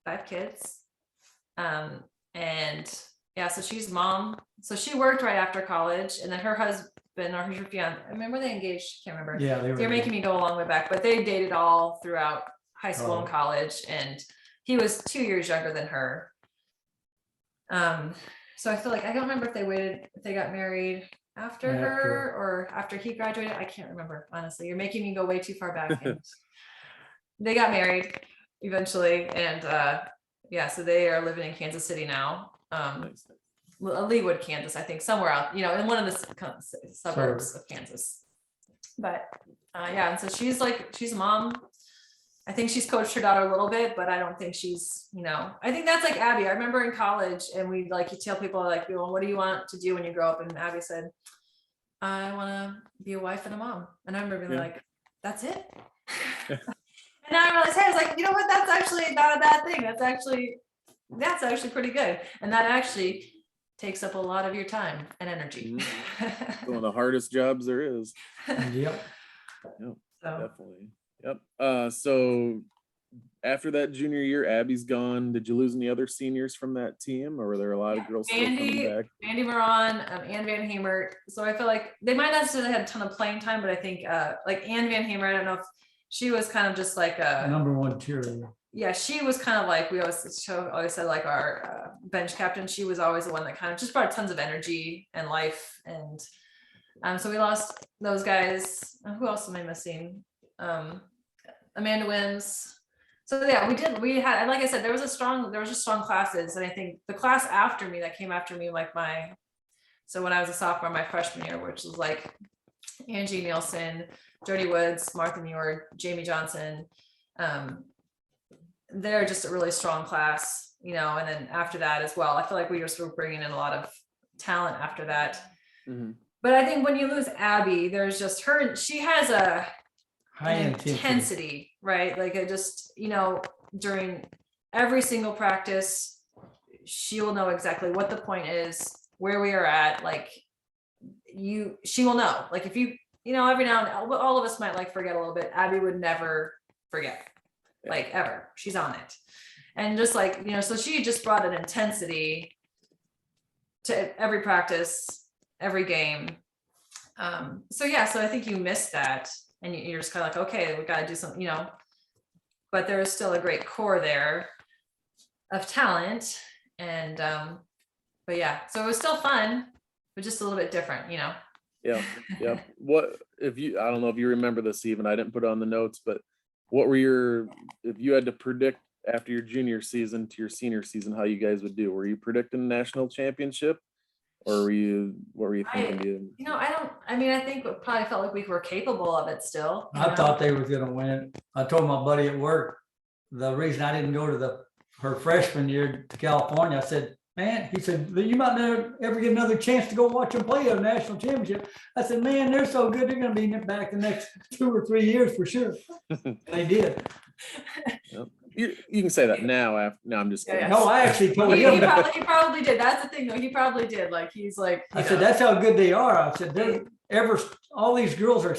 5 kids. And yeah, so she's mom. So she worked right after college, and then her husband or her fiance, I remember they engaged, can't remember. Yeah, they were. You're making me go a long way back, but they dated all throughout high school and college, and he was 2 years younger than her. So I feel like, I don't remember if they got married after her or after he graduated. I can't remember, honestly. You're making me go way too far back. And they got married eventually, and yeah, so they are living in Kansas City now. Leawood, Kansas, I think, somewhere out, you know, in one of the suburbs of Kansas. But yeah, and so she's a mom. I think she's coached her daughter a little bit, but I don't think she's, I think that's like Abby. I remember in college and we like, you tell people like, well, what do you want to do when you grow up? And Abby said, I want to be a wife and a mom. And I remember being like, that's it. And now I realized, hey, I was like, you know what? That's actually not a bad thing. That's actually pretty good. And that actually takes up a lot of your time and energy. One of the hardest jobs there is. Yep. Yep, So, definitely. Yep. So after that junior year, Abby's gone. Did you lose any other seniors from that team, or were there a lot of girls still coming back? Andy Moran, Ann Van Hemert. So I feel like they might not necessarily have a ton of playing time, but I think like Ann Van Hemert, I don't know if she was kind of just like a Number one cheerleader. Yeah, she was kind of like we always said, like our bench captain. She was always the one that kind of just brought tons of energy and life. And so we lost those guys. Who else am I missing? Amanda Wims. So yeah, we had, like I said, there was just strong classes. And I think the class after me that came after me, like so when I was a sophomore, my freshman year, which was like Angie Nielsen, Jody Woods, Martha Muir, Jamie Johnson. They're just a really strong class, and then after that as well, I feel like we just were bringing in a lot of talent after that. Mm-hmm. But I think when you lose Abby, there's just she has a high intensity, right? Like it just, during every single practice, she will know exactly what the point is, where we are at. Like she will know, like if you, every now and then, all of us might like forget a little bit. Abby would never forget. Like ever. She's on it. And just like, so she just brought an intensity to every practice, every game. So I think you missed that and you're just kind of like, okay, we got to do something, but there is still a great core there of talent. And, but yeah, so it was still fun, but just a little bit different, Yeah. Yeah. I don't know if you remember this, even, I didn't put it on the notes, but what were if you had to predict after your junior season to your senior season, how you guys would do? Were you predicting a national championship, or what were you thinking? I think it probably felt like we were capable of it still. I thought they were going to win. I told my buddy at work, the reason I didn't go to her freshman year to California, I said, man, he said, you might never ever get another chance to go watch them play a national championship. I said, man, they're so good. They're going to be back the next 2 or 3 years for sure. And they did. Yep. You can say that now. Now I'm just kidding. No, I actually told him. He probably did. That's the thing, though. He probably did. Like he's like. I said, that's how good they are. I said, all these girls are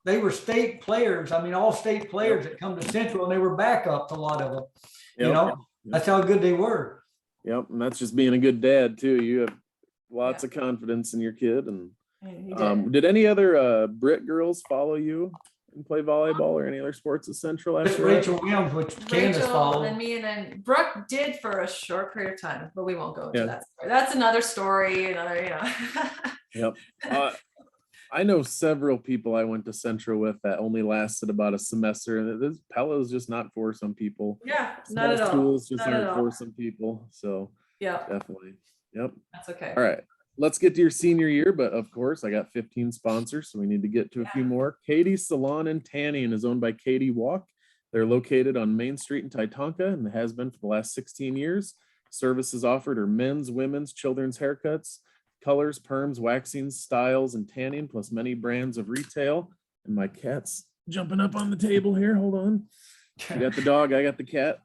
they were state players. I mean, all state players that come to Central, and they were backups, a lot of them. Yep. That's how good they were. Yep, and that's just being a good dad too. You have lots of confidence in your kid. And did any other Britt girls follow you and play volleyball or any other sports at Central? Rachel Williams, which Candace followed. And me, and then Brooke did for a short period of time, but we won't go into that story. That's another story. Yep. I know several people I went to Central with that only lasted about a semester, and Pella is just not for some people. Yeah, not at all. Schools just aren't for some people. So yeah, definitely. Yep. That's okay. All right. Let's get to your senior year, but of course I got 15 sponsors, so we need to get to a few more. Katie's Salon and Tanning is owned by Katie Walk. They're located on Main Street in Titonka and has been for the last 16 years. Services offered are men's, women's, children's haircuts, colors, perms, waxings, styles, and tanning, plus many brands of retail. And my cat's jumping up on the table here. Hold on. I got the dog, I got the cat.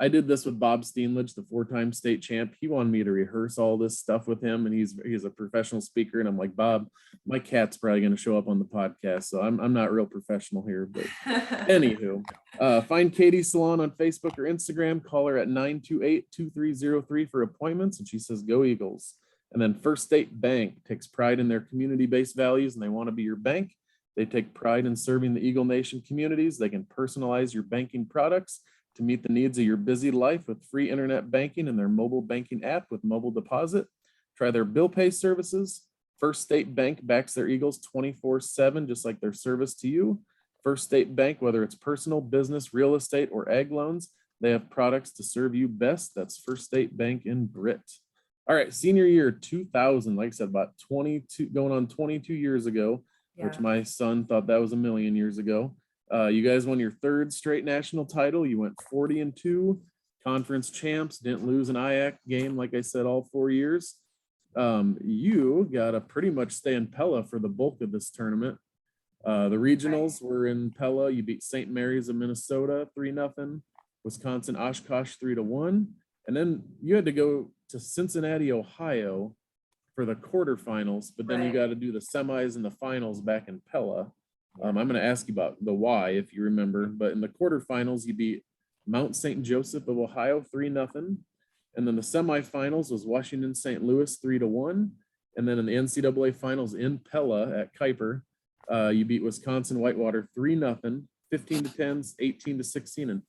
I did this with Bob Steenlage, the 4-time state champ. He wanted me to rehearse all this stuff with him, and he's a professional speaker. And I'm like, Bob, my cat's probably going to show up on the podcast, so I'm not real professional here. But anywho, find Katie Salon on Facebook or Instagram. Call her at 928-2303 for appointments, and she says, "Go Eagles." And then First State Bank takes pride in their community-based values, and they want to be your bank. They take pride in serving the Eagle Nation communities. They can personalize your banking products to meet the needs of your busy life with free internet banking and their mobile banking app with mobile deposit. Try their bill pay services. First State Bank backs their Eagles 24/7, just like their service to you. First State Bank, whether it's personal, business, real estate, or ag loans, they have products to serve you best. That's First State Bank in Britt. All right, senior year 2000, like I said, about 22, going on 22 years ago, which my son thought that was a million years ago. You guys won your 3rd straight national title. You went 40-2, conference champs, didn't lose an IAC game, like I said, all 4 years. You got to pretty much stay in Pella for the bulk of this tournament. The regionals were in Pella. You beat St. Mary's of Minnesota 3-0, Wisconsin Oshkosh 3-1, and then you had to go to Cincinnati, Ohio for the quarterfinals, but then you got to do the semis and the finals back in Pella. I'm going to ask you about the why if you remember, but in the quarterfinals you beat Mount St. Joseph of Ohio 3-0, and then the semifinals was Washington St. Louis 3-1, and then in the NCAA finals in Pella at Kuiper, you beat Wisconsin Whitewater 3-0, 15-10, 18-16, and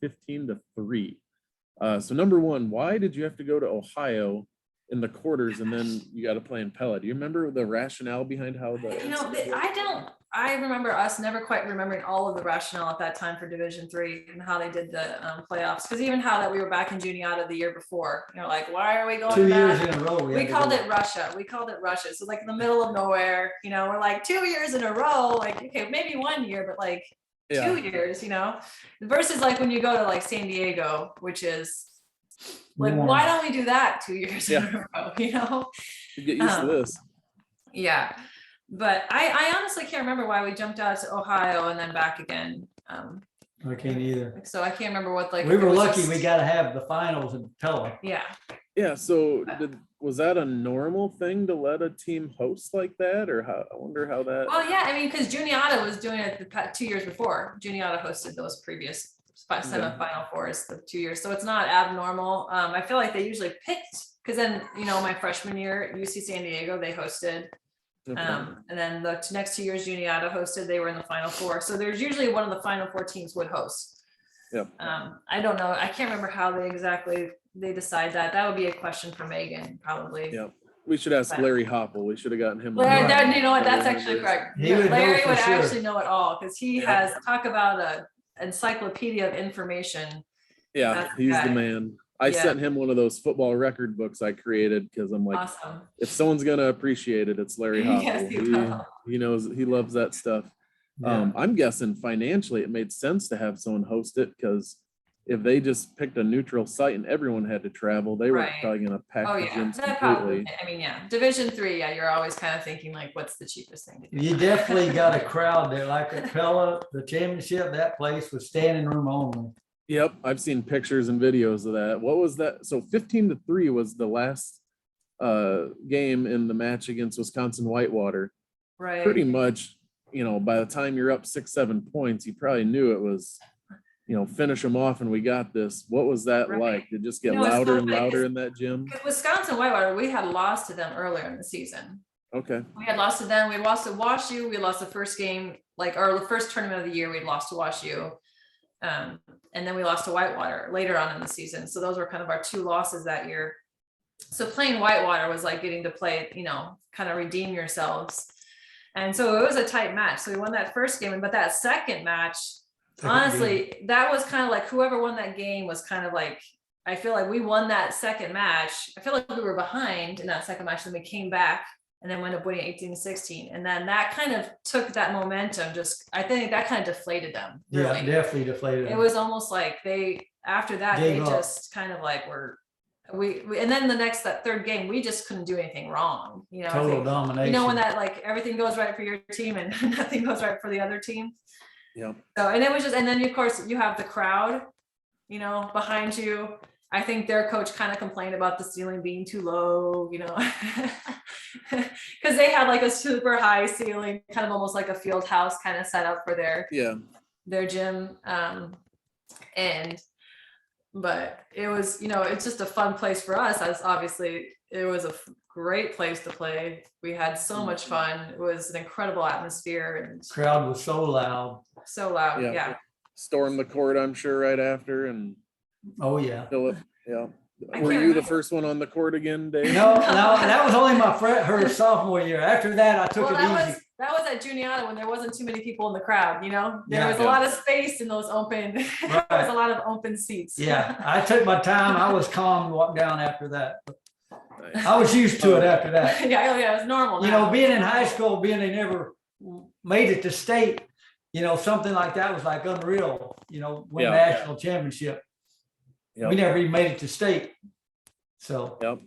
15-3. So number one, why did you have to go to Ohio in the quarters and then you got to play in Pella? Do you remember the rationale behind how the? I remember us never quite remembering all of the rationale at that time for Division III and how they did the playoffs. Because even how that we were back in Juniata the year before, like, why are we going 2 back? years in a row. We called it Russia. So like in the middle of nowhere, we're like 2 years in a row, like, okay, maybe 1 year, but like 2 years, versus like when you go to like San Diego, which is like, why don't we do that 2 years in a row, You get used to this. Yeah. But I honestly can't remember why we jumped out to Ohio and then back again. I can't either. So I can't remember what, like, We were lucky we got to have the finals in Pella. Yeah. Yeah. So was that a normal thing to let a team host like that, or how? I wonder how that. Well, yeah, I mean, because Juniata was doing it the 2 years before. Juniata hosted those previous semifinal fours the 2 years, so it's not abnormal. I feel like they usually picked, because then my freshman year UC San Diego, they hosted. Okay. And then the next 2 years Juniata hosted, they were in the final four. So there's usually one of the final four teams would host. Yep. I don't know. I can't remember how they decide that. That would be a question for Megan, probably. Yeah. We should ask Larry Hopple. We should have gotten him. Larry, you know what? That's actually correct. Larry would sure. actually know it all, because he has talk about a encyclopedia of information. Yeah, he's the man. I sent him one of those football record books I created because I'm like, awesome. If someone's gonna appreciate it, it's Larry Hopple. Yes, he knows, he loves that stuff. Yeah. I'm guessing financially it made sense to have someone host it, because if they just picked a neutral site and everyone had to travel, they were probably gonna pack the gyms completely. I mean, Division III, you're always kind of thinking like, what's the cheapest thing to do? You definitely got a crowd there, like at Pella, the championship, that place was standing room only. Yep, I've seen pictures and videos of that. What was that? So 15-3 was the last game in the match against Wisconsin Whitewater. Right. Pretty much, by the time you're up 6-7 points, you probably knew it was, finish them off and we got this. What was that like? Did it just get louder and louder in that gym? Wisconsin Whitewater, we had lost to them earlier in the season. Okay. We had lost to them. We lost to WashU. We lost the first game, the first tournament of the year. We'd lost to WashU. And then we lost to Whitewater later on in the season. So those were kind of our two losses that year. So playing Whitewater was like getting to play, kind of redeem yourselves. And so it was a tight match. So we won that first game, but that second match, honestly, that was kind of like whoever won that game was kind of like, I feel like we won that second match. I feel like we were behind in that second match. Then we came back and then went up winning 18-16. And then that kind of took that momentum. I think that kind of deflated them. Yeah, really. definitely deflated them. It was almost like after that, they just kind of like and then that third game, we just couldn't do anything wrong. Total domination. When that like everything goes right for your team and nothing goes right for the other team. Yeah. So, and it was and then of course you have the crowd, behind you. I think their coach kind of complained about the ceiling being too low, because they had like a super high ceiling, kind of almost like a field house kind of set up for their gym. But it was, it's just a fun place for us, as obviously it was a great place to play. We had so much fun. It was an incredible atmosphere, and crowd was so loud. Yeah. Stormed the court, I'm sure, right after, and Philip, were you the first one on the court again, Dave? No, that was only her sophomore year. After that, I took it easy. That was at Juniata when there wasn't too many people in the crowd, there was a lot of space in those open, there was a lot of open seats. Yeah, I took my time. I was calm and walked down after that. Nice. I was used to it after that. Yeah, it was normal. Being in high school, they never made it to state. something like that was like unreal, win Yeah. national championship. Yep. We never even made it to state. So. Yep.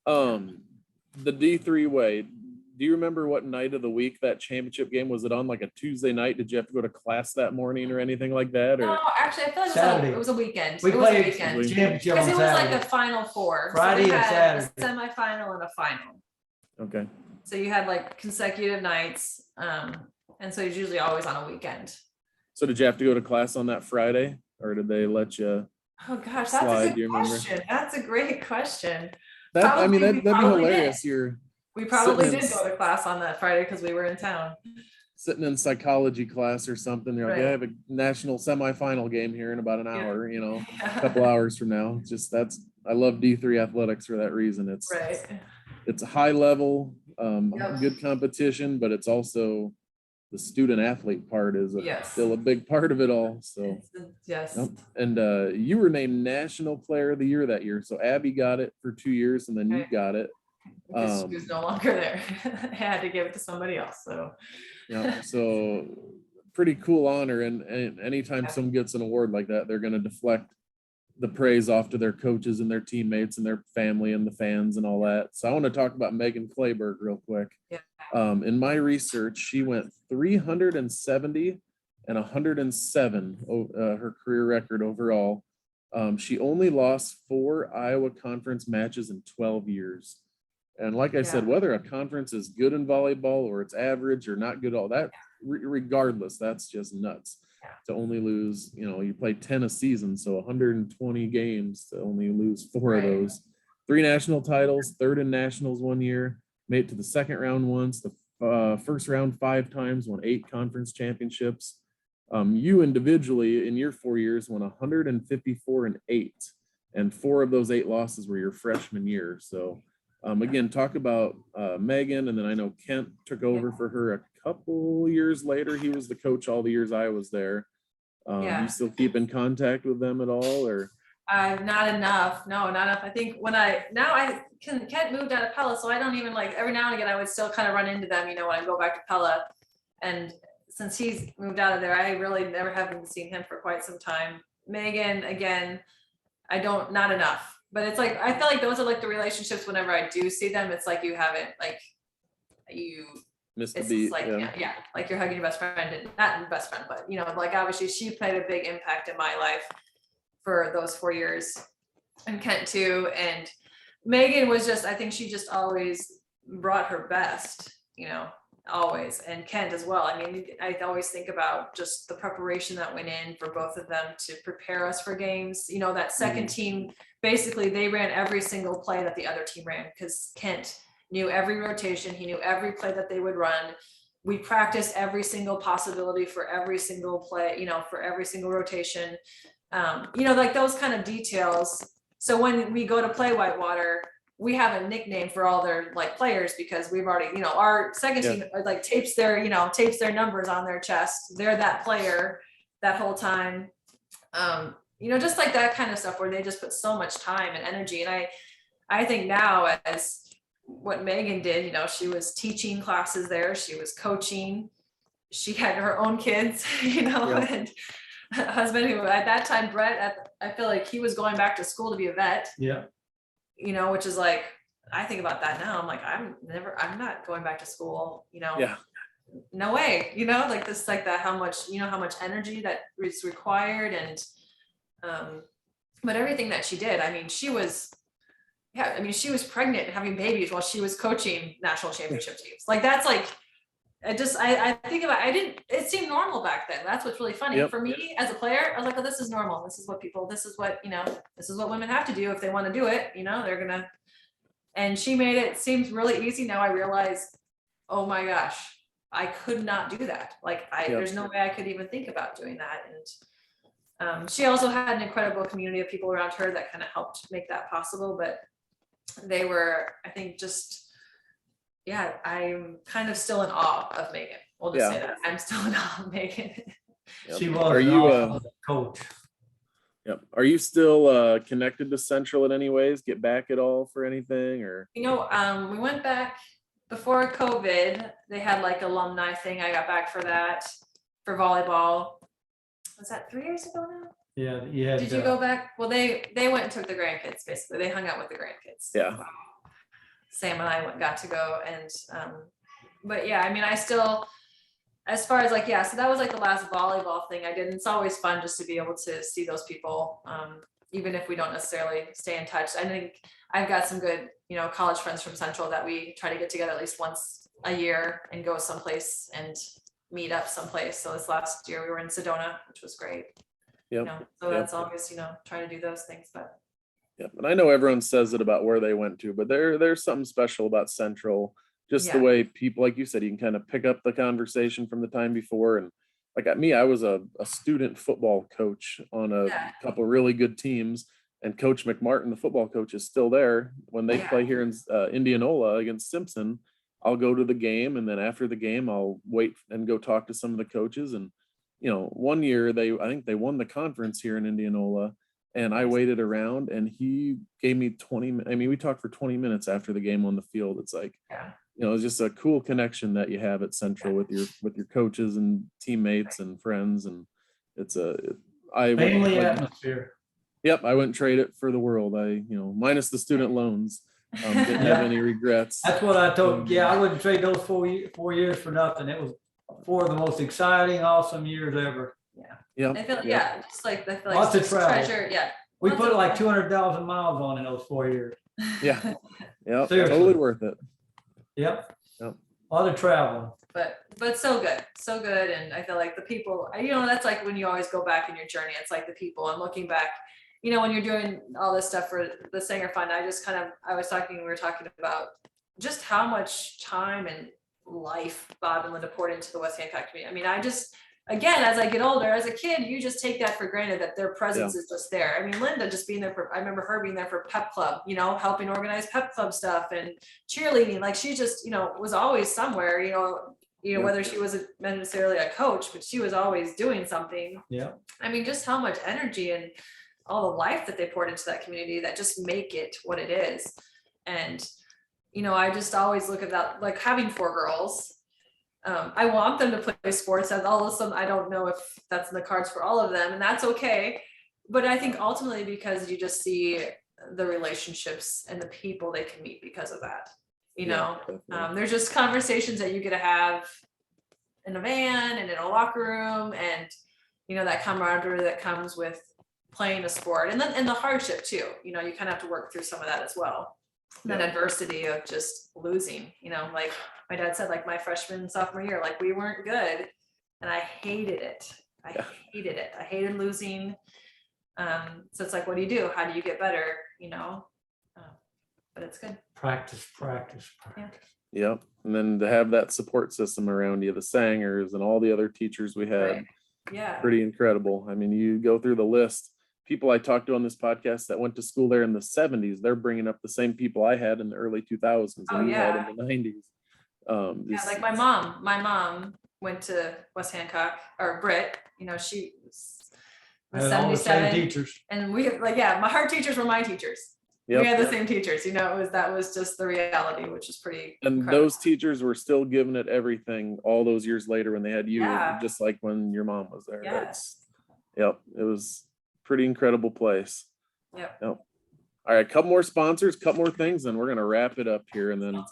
The D3 way. Do you remember what night of the week that championship game was? It on like a Tuesday night? Did you have to go to class that morning or anything like that? Or No, actually, I feel like Saturday. it was a weekend. We It was a played weekend. championship Because on it was like Saturday. a Final Four. Friday so we and had Saturday. a semifinal and a final. okay. So you had like consecutive nights. And so it's usually always on a weekend. So did you have to go to class on that Friday, or did they let you? Oh gosh, Slide, that's a do good you remember? question. That's a great question. That I mean, Probably- that'd be probably hilarious. did. You're We probably Sitting in- did go to class on that Friday because we were in town. sitting in psychology class or something. You're like, Right. I have a national semifinal game here in about an hour. A Yeah. couple hours from now. I love D3 athletics for that reason. Right. It's a high level, Yep. good competition, but it's also the student athlete part is Yes. still a big part of it all. So, Yes. yep. And you were named National Player of the Year that year. So Abby got it for 2 years, and then you Right. got it. Because she was no longer there. I had to give it to somebody else. So Yeah. So pretty cool honor. And anytime Yeah. someone gets an award like that, they're going to deflect the praise off to their coaches and their teammates and their family and the fans and all that. So I want to talk about Megan Clayberg real quick. Yeah. In my research, she went 370 and 107, her career record overall. She only lost 4 Iowa conference matches in 12 years. And like I said, Yeah. whether a conference is good in volleyball or it's average or not good, all that, regardless, that's just nuts. Yeah. To only lose, you play 10 a season, so 120 games to only lose 4 of Right. those. 3 national titles, 3rd in nationals 1 year, made it to the 2nd round once, the 1st round 5 times, won 8 conference championships. You individually in your 4 years won 154 and 8, and 4 of those 8 losses were your freshman year. So again, talk about Megan, and then I know Kent took over for her a couple years later. He was the coach all the years I was there. Yeah. You still keep in contact with them at all, or? not enough. No, not enough. I think Kent moved out of Pella, so I don't even every now and again I would still kind of run into them, when I go back to Pella. And since he's moved out of there, I really never haven't seen him for quite some time. Megan, again, not enough. But it's I feel like those are the relationships whenever I do see them, it's you haven't you Missed the it's beat. yeah, like you're hugging your best friend, and not your best friend, but obviously she played a big impact in my life for those 4 years, and Kent too. And Megan was I think she just always brought her best, always, and Kent as well. I mean, I always think about just the preparation that went in for both of them to prepare us for games. That second team, basically they ran every single play that the other team ran, because Kent knew every rotation. He knew every play that they would run. We practiced every single possibility for every single play, for every single rotation. Those kind of details. So when we go to play Whitewater, we have a nickname for all their players, because we've already, our second team tapes their numbers on their chest. They're that player that whole time. Just that kind of stuff where they just put so much time and energy. And I think now, as what Megan did, she was teaching classes there, she was coaching, she had her own kids, and a husband who at that time, Brett, I feel like he was going back to school to be a vet. Yeah. Which is I think about that now. I'm I'm not going back to school, Yeah. No way, this, that, how much energy that is required. And, but everything that she did, she was pregnant and having babies while she was coaching national championship teams. I think about, it seemed normal back then. That's what's really funny. Yep. For me as a player, I was oh, this is normal. This is what women have to do if they want to do it, they're gonna, and she made it seems really easy. Now I realize, oh my gosh, I could not do that. There's no way I could even think about doing that. And she also had an incredible community of people around her that kind of helped make that possible. But they were, I think, I'm kind of still in awe of Megan. We'll just say that. I'm still in awe of Megan. Yep. She was Are you a coach. Yep. Are you still connected to Central in any ways? Get back at all for anything, or? We went back before COVID. They had alumni thing. I got back for that. for volleyball. Was that 3 years ago now? Yeah, you had. Did you go back? Well, they went and took the grandkids, basically. They hung out with the grandkids. Yeah. Sam and I got to go, and but yeah, I mean, I still, as far as like, yeah, so that was like the last volleyball thing I did. And it's always fun just to be able to see those people, even if we don't necessarily stay in touch. I think I've got some good, you know, college friends from Central that we try to get together at least once a year and go someplace and meet up someplace. So this last year we were in Sedona, which was great. Yep. You know, so that's always, you know, trying to do those things, but. Yep. And I know everyone says it about where they went to, but there's something special about Central. Just the way people, like you said, you can kind of pick up the conversation from the time before. And like at me, I was a student football coach on a couple really good teams, and Coach McMartin, the football coach, is still there. When they play here in Indianola against Simpson, I'll go to the game, and then after the game, I'll wait and go talk to some of the coaches. And you know, one year I think they won the conference here in Indianola, and I waited around, and he gave me 20. I mean, we talked for 20 minutes after the game on the field. It's like, you know, it's just a cool connection that you have at Central with your coaches and teammates and friends, and it's family atmosphere. Yep, I wouldn't trade it for the world. Minus the student loans, didn't have any regrets. That's what I told. Yeah, I wouldn't trade those 4 years for nothing. It was 4 of the most exciting, awesome years ever. Yeah. I feel just like I feel like Lots of travel. treasure. Yeah. We put like 200,000 miles on in those 4 years. Yeah. Yeah. Seriously. Totally worth it. Yep. Yep. A lot of traveling. But so good. And I feel like the people, you know, that's like when you always go back in your journey, it's like the people. And looking back, you know, when you're doing all this stuff for the Sanger Fund, we were talking about just how much time and life Bob and Linda poured into the West Hancock community. I mean, again, as I get older, as a kid, you just take that for granted that their presence is just there. I mean, Linda just being there I remember her being there for pep club, you know, helping organize pep club stuff and cheerleading. Like she just, you know, was always somewhere, you know, whether she wasn't necessarily a coach, but she was always doing something. Yeah. I mean, just how much energy and all the life that they poured into that community that just make it what it is. And, you know, I just always look at that, like having 4 girls. I want them to play sports, and all of a sudden I don't know if that's in the cards for all of them, and that's okay. But I think ultimately because you just see the relationships and the people they can meet because of that, you know, there's just conversations that you get to have in a van and in a locker room, and you know, that camaraderie that comes with playing a sport, and then the hardship too. You know, you kind of have to work through some of that as well. That adversity of just losing, you know, like my dad said, like my freshman and sophomore year, like we weren't good, and I hated it. I hated losing. So it's like, what do? How do you get better? You know, but it's good. Practice. Yep. And then to have that support system around you, the Sangers and all the other teachers we had, pretty incredible. I mean, you go through the list. People I talked to on this podcast that went to school there in the 70s, they're bringing up the same people I had in the early 2000s and we had in the 90s. Like my mom went to West Hancock, or Britt, you know, she was 77 teachers. And we her teachers were my teachers. We had the same teachers, you know, that was just the reality, which is pretty incredible. Those teachers were still giving it everything all those years later when they had you, just like when your mom was there. It was pretty incredible place. All right, a couple more sponsors, couple more things, and we're gonna wrap it up here and then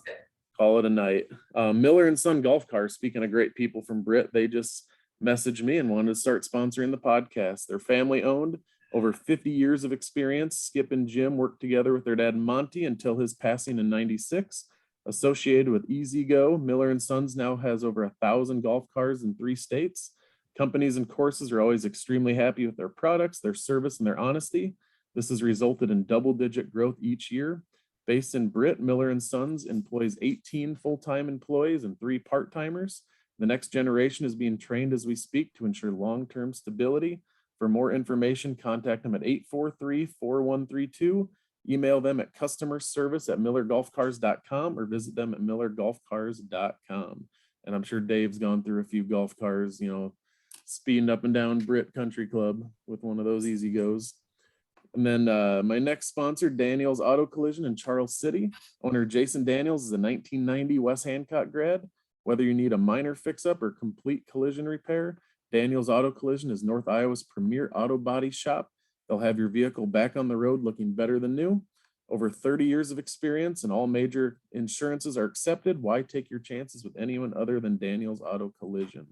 call it a night. Miller and Son Golf Cars, speaking of great people from Britt, they just messaged me and wanted to start sponsoring the podcast. They're family owned, over 50 years of experience. Skip and Jim worked together with their dad Monty until his passing in 96. Associated with Easy Go, Miller and Sons now has over 1,000 golf cars in 3 states. Companies and courses are always extremely happy with their products, their service, and their honesty. This has resulted in double-digit growth each year. Based in Britt, Miller and Sons employs 18 full-time employees and 3 part-timers. The next generation is being trained as we speak to ensure long-term stability. For more information, contact them at 843-4132. Email them at customerservice@millergolfcars.com or visit them at millergolfcars.com. And I'm sure Dave's gone through a few golf cars, you know, speeding up and down Britt Country Club with one of those Easy Goes. And then my next sponsor, Danielle's Auto Collision in Charles City. Owner Jason Daniels is a 1990 West Hancock grad. Whether you need a minor fix-up or complete collision repair, Daniel's Auto Collision is North Iowa's premier auto body shop. They'll have your vehicle back on the road looking better than new. Over 30 years of experience and all major insurances are accepted. Why take your chances with anyone other than Daniel's Auto Collision?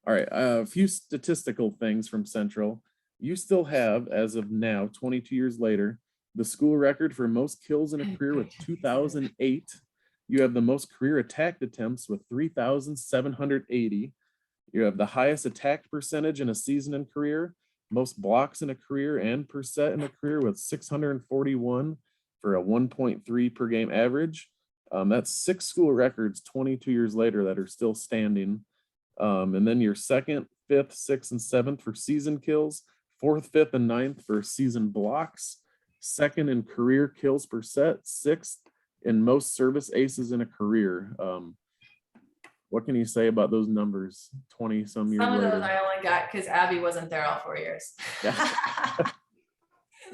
All right, a few statistical things from Central. You still have, as of now, 22 years later, the school record for most kills in a career with 2008. You have the most career attack attempts with 3,780. You have the highest attack percentage in a season and career, most blocks in a career and per set in a career with 641 for a 1.3 per game average. That's 6 school records 22 years later that are still standing. And then your 2nd, 5th, 6th, and 7th for season kills, 4th, 5th, and 9th for season blocks, 2nd in career kills per set, 6th in most service aces in a career. What can you say about those numbers 20 some years Some of later? those I only got because Abby wasn't there all 4 years. Yeah.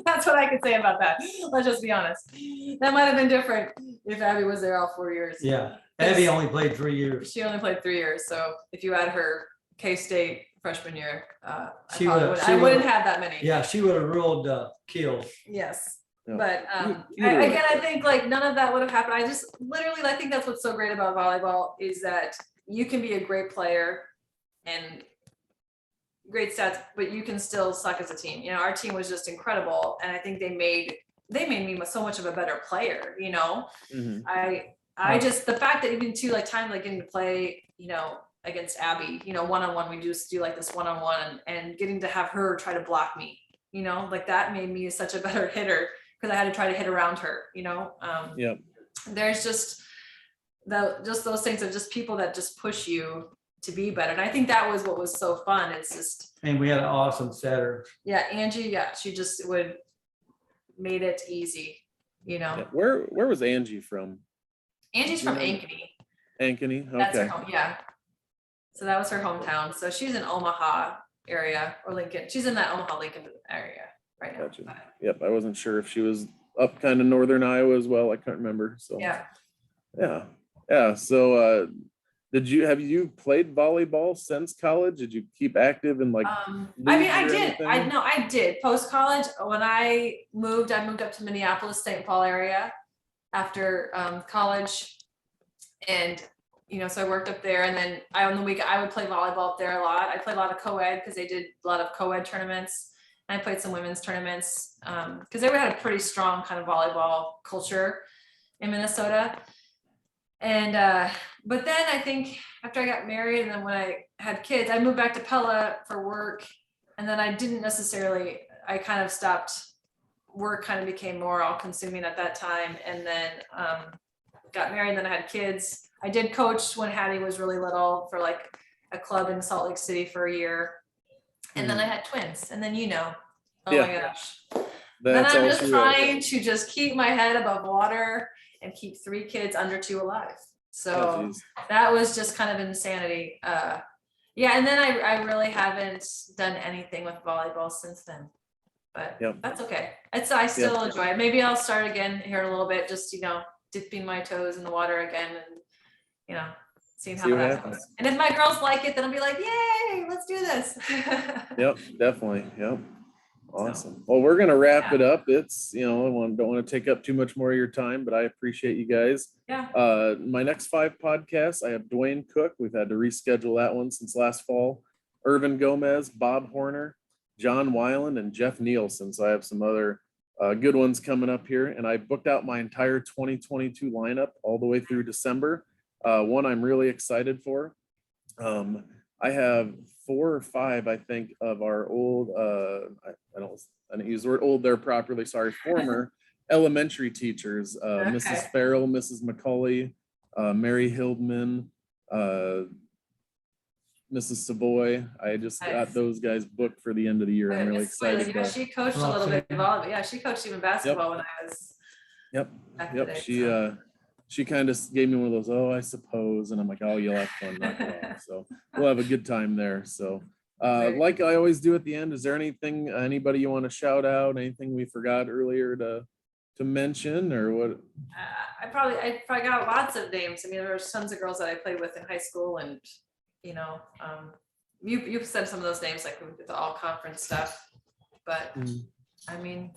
That's what I could say about that. Let's just be honest. That might have been different if Abby was there all 4 years. Yeah, Abby only played 3 years. She only played 3 years. So if you add her K-State freshman year, I She wouldn't have that many. Yeah, she would have ruled kills. Yes. Yeah. But Either way. again, I think like none of that would have happened. I just literally, I think that's what's so great about volleyball is that you can be a great player and great stats, but you can still suck as a team. You know, our team was just incredible. And I think they made me so much of a better player, you know. Mhm. I just, the fact that even too, like time, like getting to play, you know, against Abby, you know, one-on-one, we just do like this one-on-one and getting to have her try to block me, you know, like that made me such a better hitter because I had to try to hit around her, you know. Yep. There's just those things of just people that just push you to be better. And I think that was what was so fun. It's just, And we had an awesome setter. yeah, Angie, yeah, she just made it easy, you know. Yeah. Where was Angie from? Angie's from Yeah. Ankeny. Ankeny. That's her Okay. home, yeah. So that was her hometown. So she's in Omaha area or Lincoln. She's in that Omaha Lincoln area right now. Gotcha. Yep. I wasn't sure if she was up kind of northern Iowa as well. I can't remember. So Yeah. Yeah. So have you played volleyball since college? Did you keep active in like I mean, I leagues or did. anything? I did. Post college, when I moved up to Minneapolis, St. Paul area after college, and you know, so I worked up there. And then on the week, I would play volleyball up there a lot. I played a lot of co-ed because they did a lot of co-ed tournaments. And I played some women's tournaments because they had a pretty strong kind of volleyball culture in Minnesota. And but then I think after I got married and then when I had kids, I moved back to Pella for work. And then I kind of stopped. Work kind of became more all consuming at that time. And then got married and then I had kids. I did coach when Hattie was really little for like a club in Salt Lake City for a year. And then I had twins. And then, you know, oh Yeah. my gosh. That's then I'm all just she wrote. trying to just keep my head above water and keep 3 kids under 2 alive. So Oh, geez. that was just kind of insanity. Yeah, and then I really haven't done anything with volleyball since then. But Yep. that's okay. I still enjoy it. Maybe I'll start again here in a little bit, just, you know, dipping my toes in the water again and, you know, seeing how See what that happens. goes. And if my girls like it, then I'll be like, yay, let's do this. Yep, definitely. Yep. Awesome. Well, we're gonna wrap it up. It's, you know, don't want to take up too much more of your time, but I appreciate you guys. Yeah. My next 5 podcasts, I have Dwayne Cook. We've had to reschedule that one since last fall. Irvin Gomez, Bob Horner, John Weiland, and Jeff Nielsen. So I have some other good ones coming up here. And I booked out my entire 2022 lineup all the way through December. One I'm really excited for. I have 4 or 5, I think, of our old, I don't use the word old there properly, sorry, former elementary teachers, Mrs. Farrell, Mrs. McCauley, Mary Hildman, Mrs. Savoy. I just got those guys booked for the end of the year. I'm really excited. You know, she coached a little bit of volleyball. Yeah, she coached even basketball when I was. Yep. back in the Yep. day, She kind of gave me one of those, oh, I suppose. And I'm like, oh, you'll have fun. Knock it off. So we'll have a good time there. So like I always do at the end, is there anything, anybody you want to shout out? Anything we forgot earlier to mention or what? I probably got lots of names. I mean, there was tons of girls that I played with in high school and, you know, you've said some of those names, like with the all conference stuff, but I mean,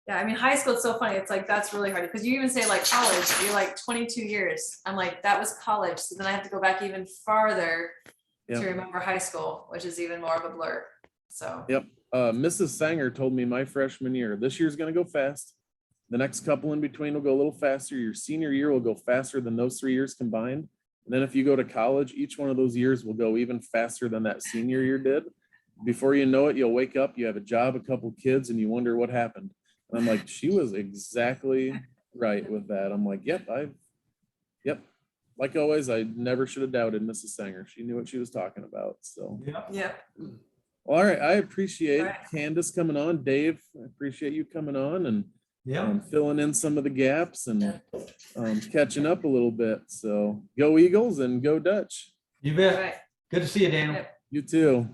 yeah, I mean, high school, it's so funny. It's like, that's really hard because you even say like college, you're like 22 years. I'm like, that was college. So then I have to go back even farther to remember high school, which is even more of a blur. So. Yep. Mrs. Sanger told me my freshman year, this year's going to go fast. The next couple in between will go a little faster. Your senior year will go faster than those 3 years combined. And then if you go to college, each one of those years will go even faster than that senior year did. Before you know it, you'll wake up, you have a job, a couple kids, and you wonder what happened. And I'm like, she was exactly right with that. I'm like, yep. Like always, I never should have doubted Mrs. Sanger. She knew what she was talking about. So, Yeah. Well, all right. I appreciate All right. Candace coming on. Dave, I appreciate you coming on and filling in some of the gaps and catching up a little bit. So go Eagles and go Dutch. You All bet. right. Good to see you, Daniel. Yep. You too.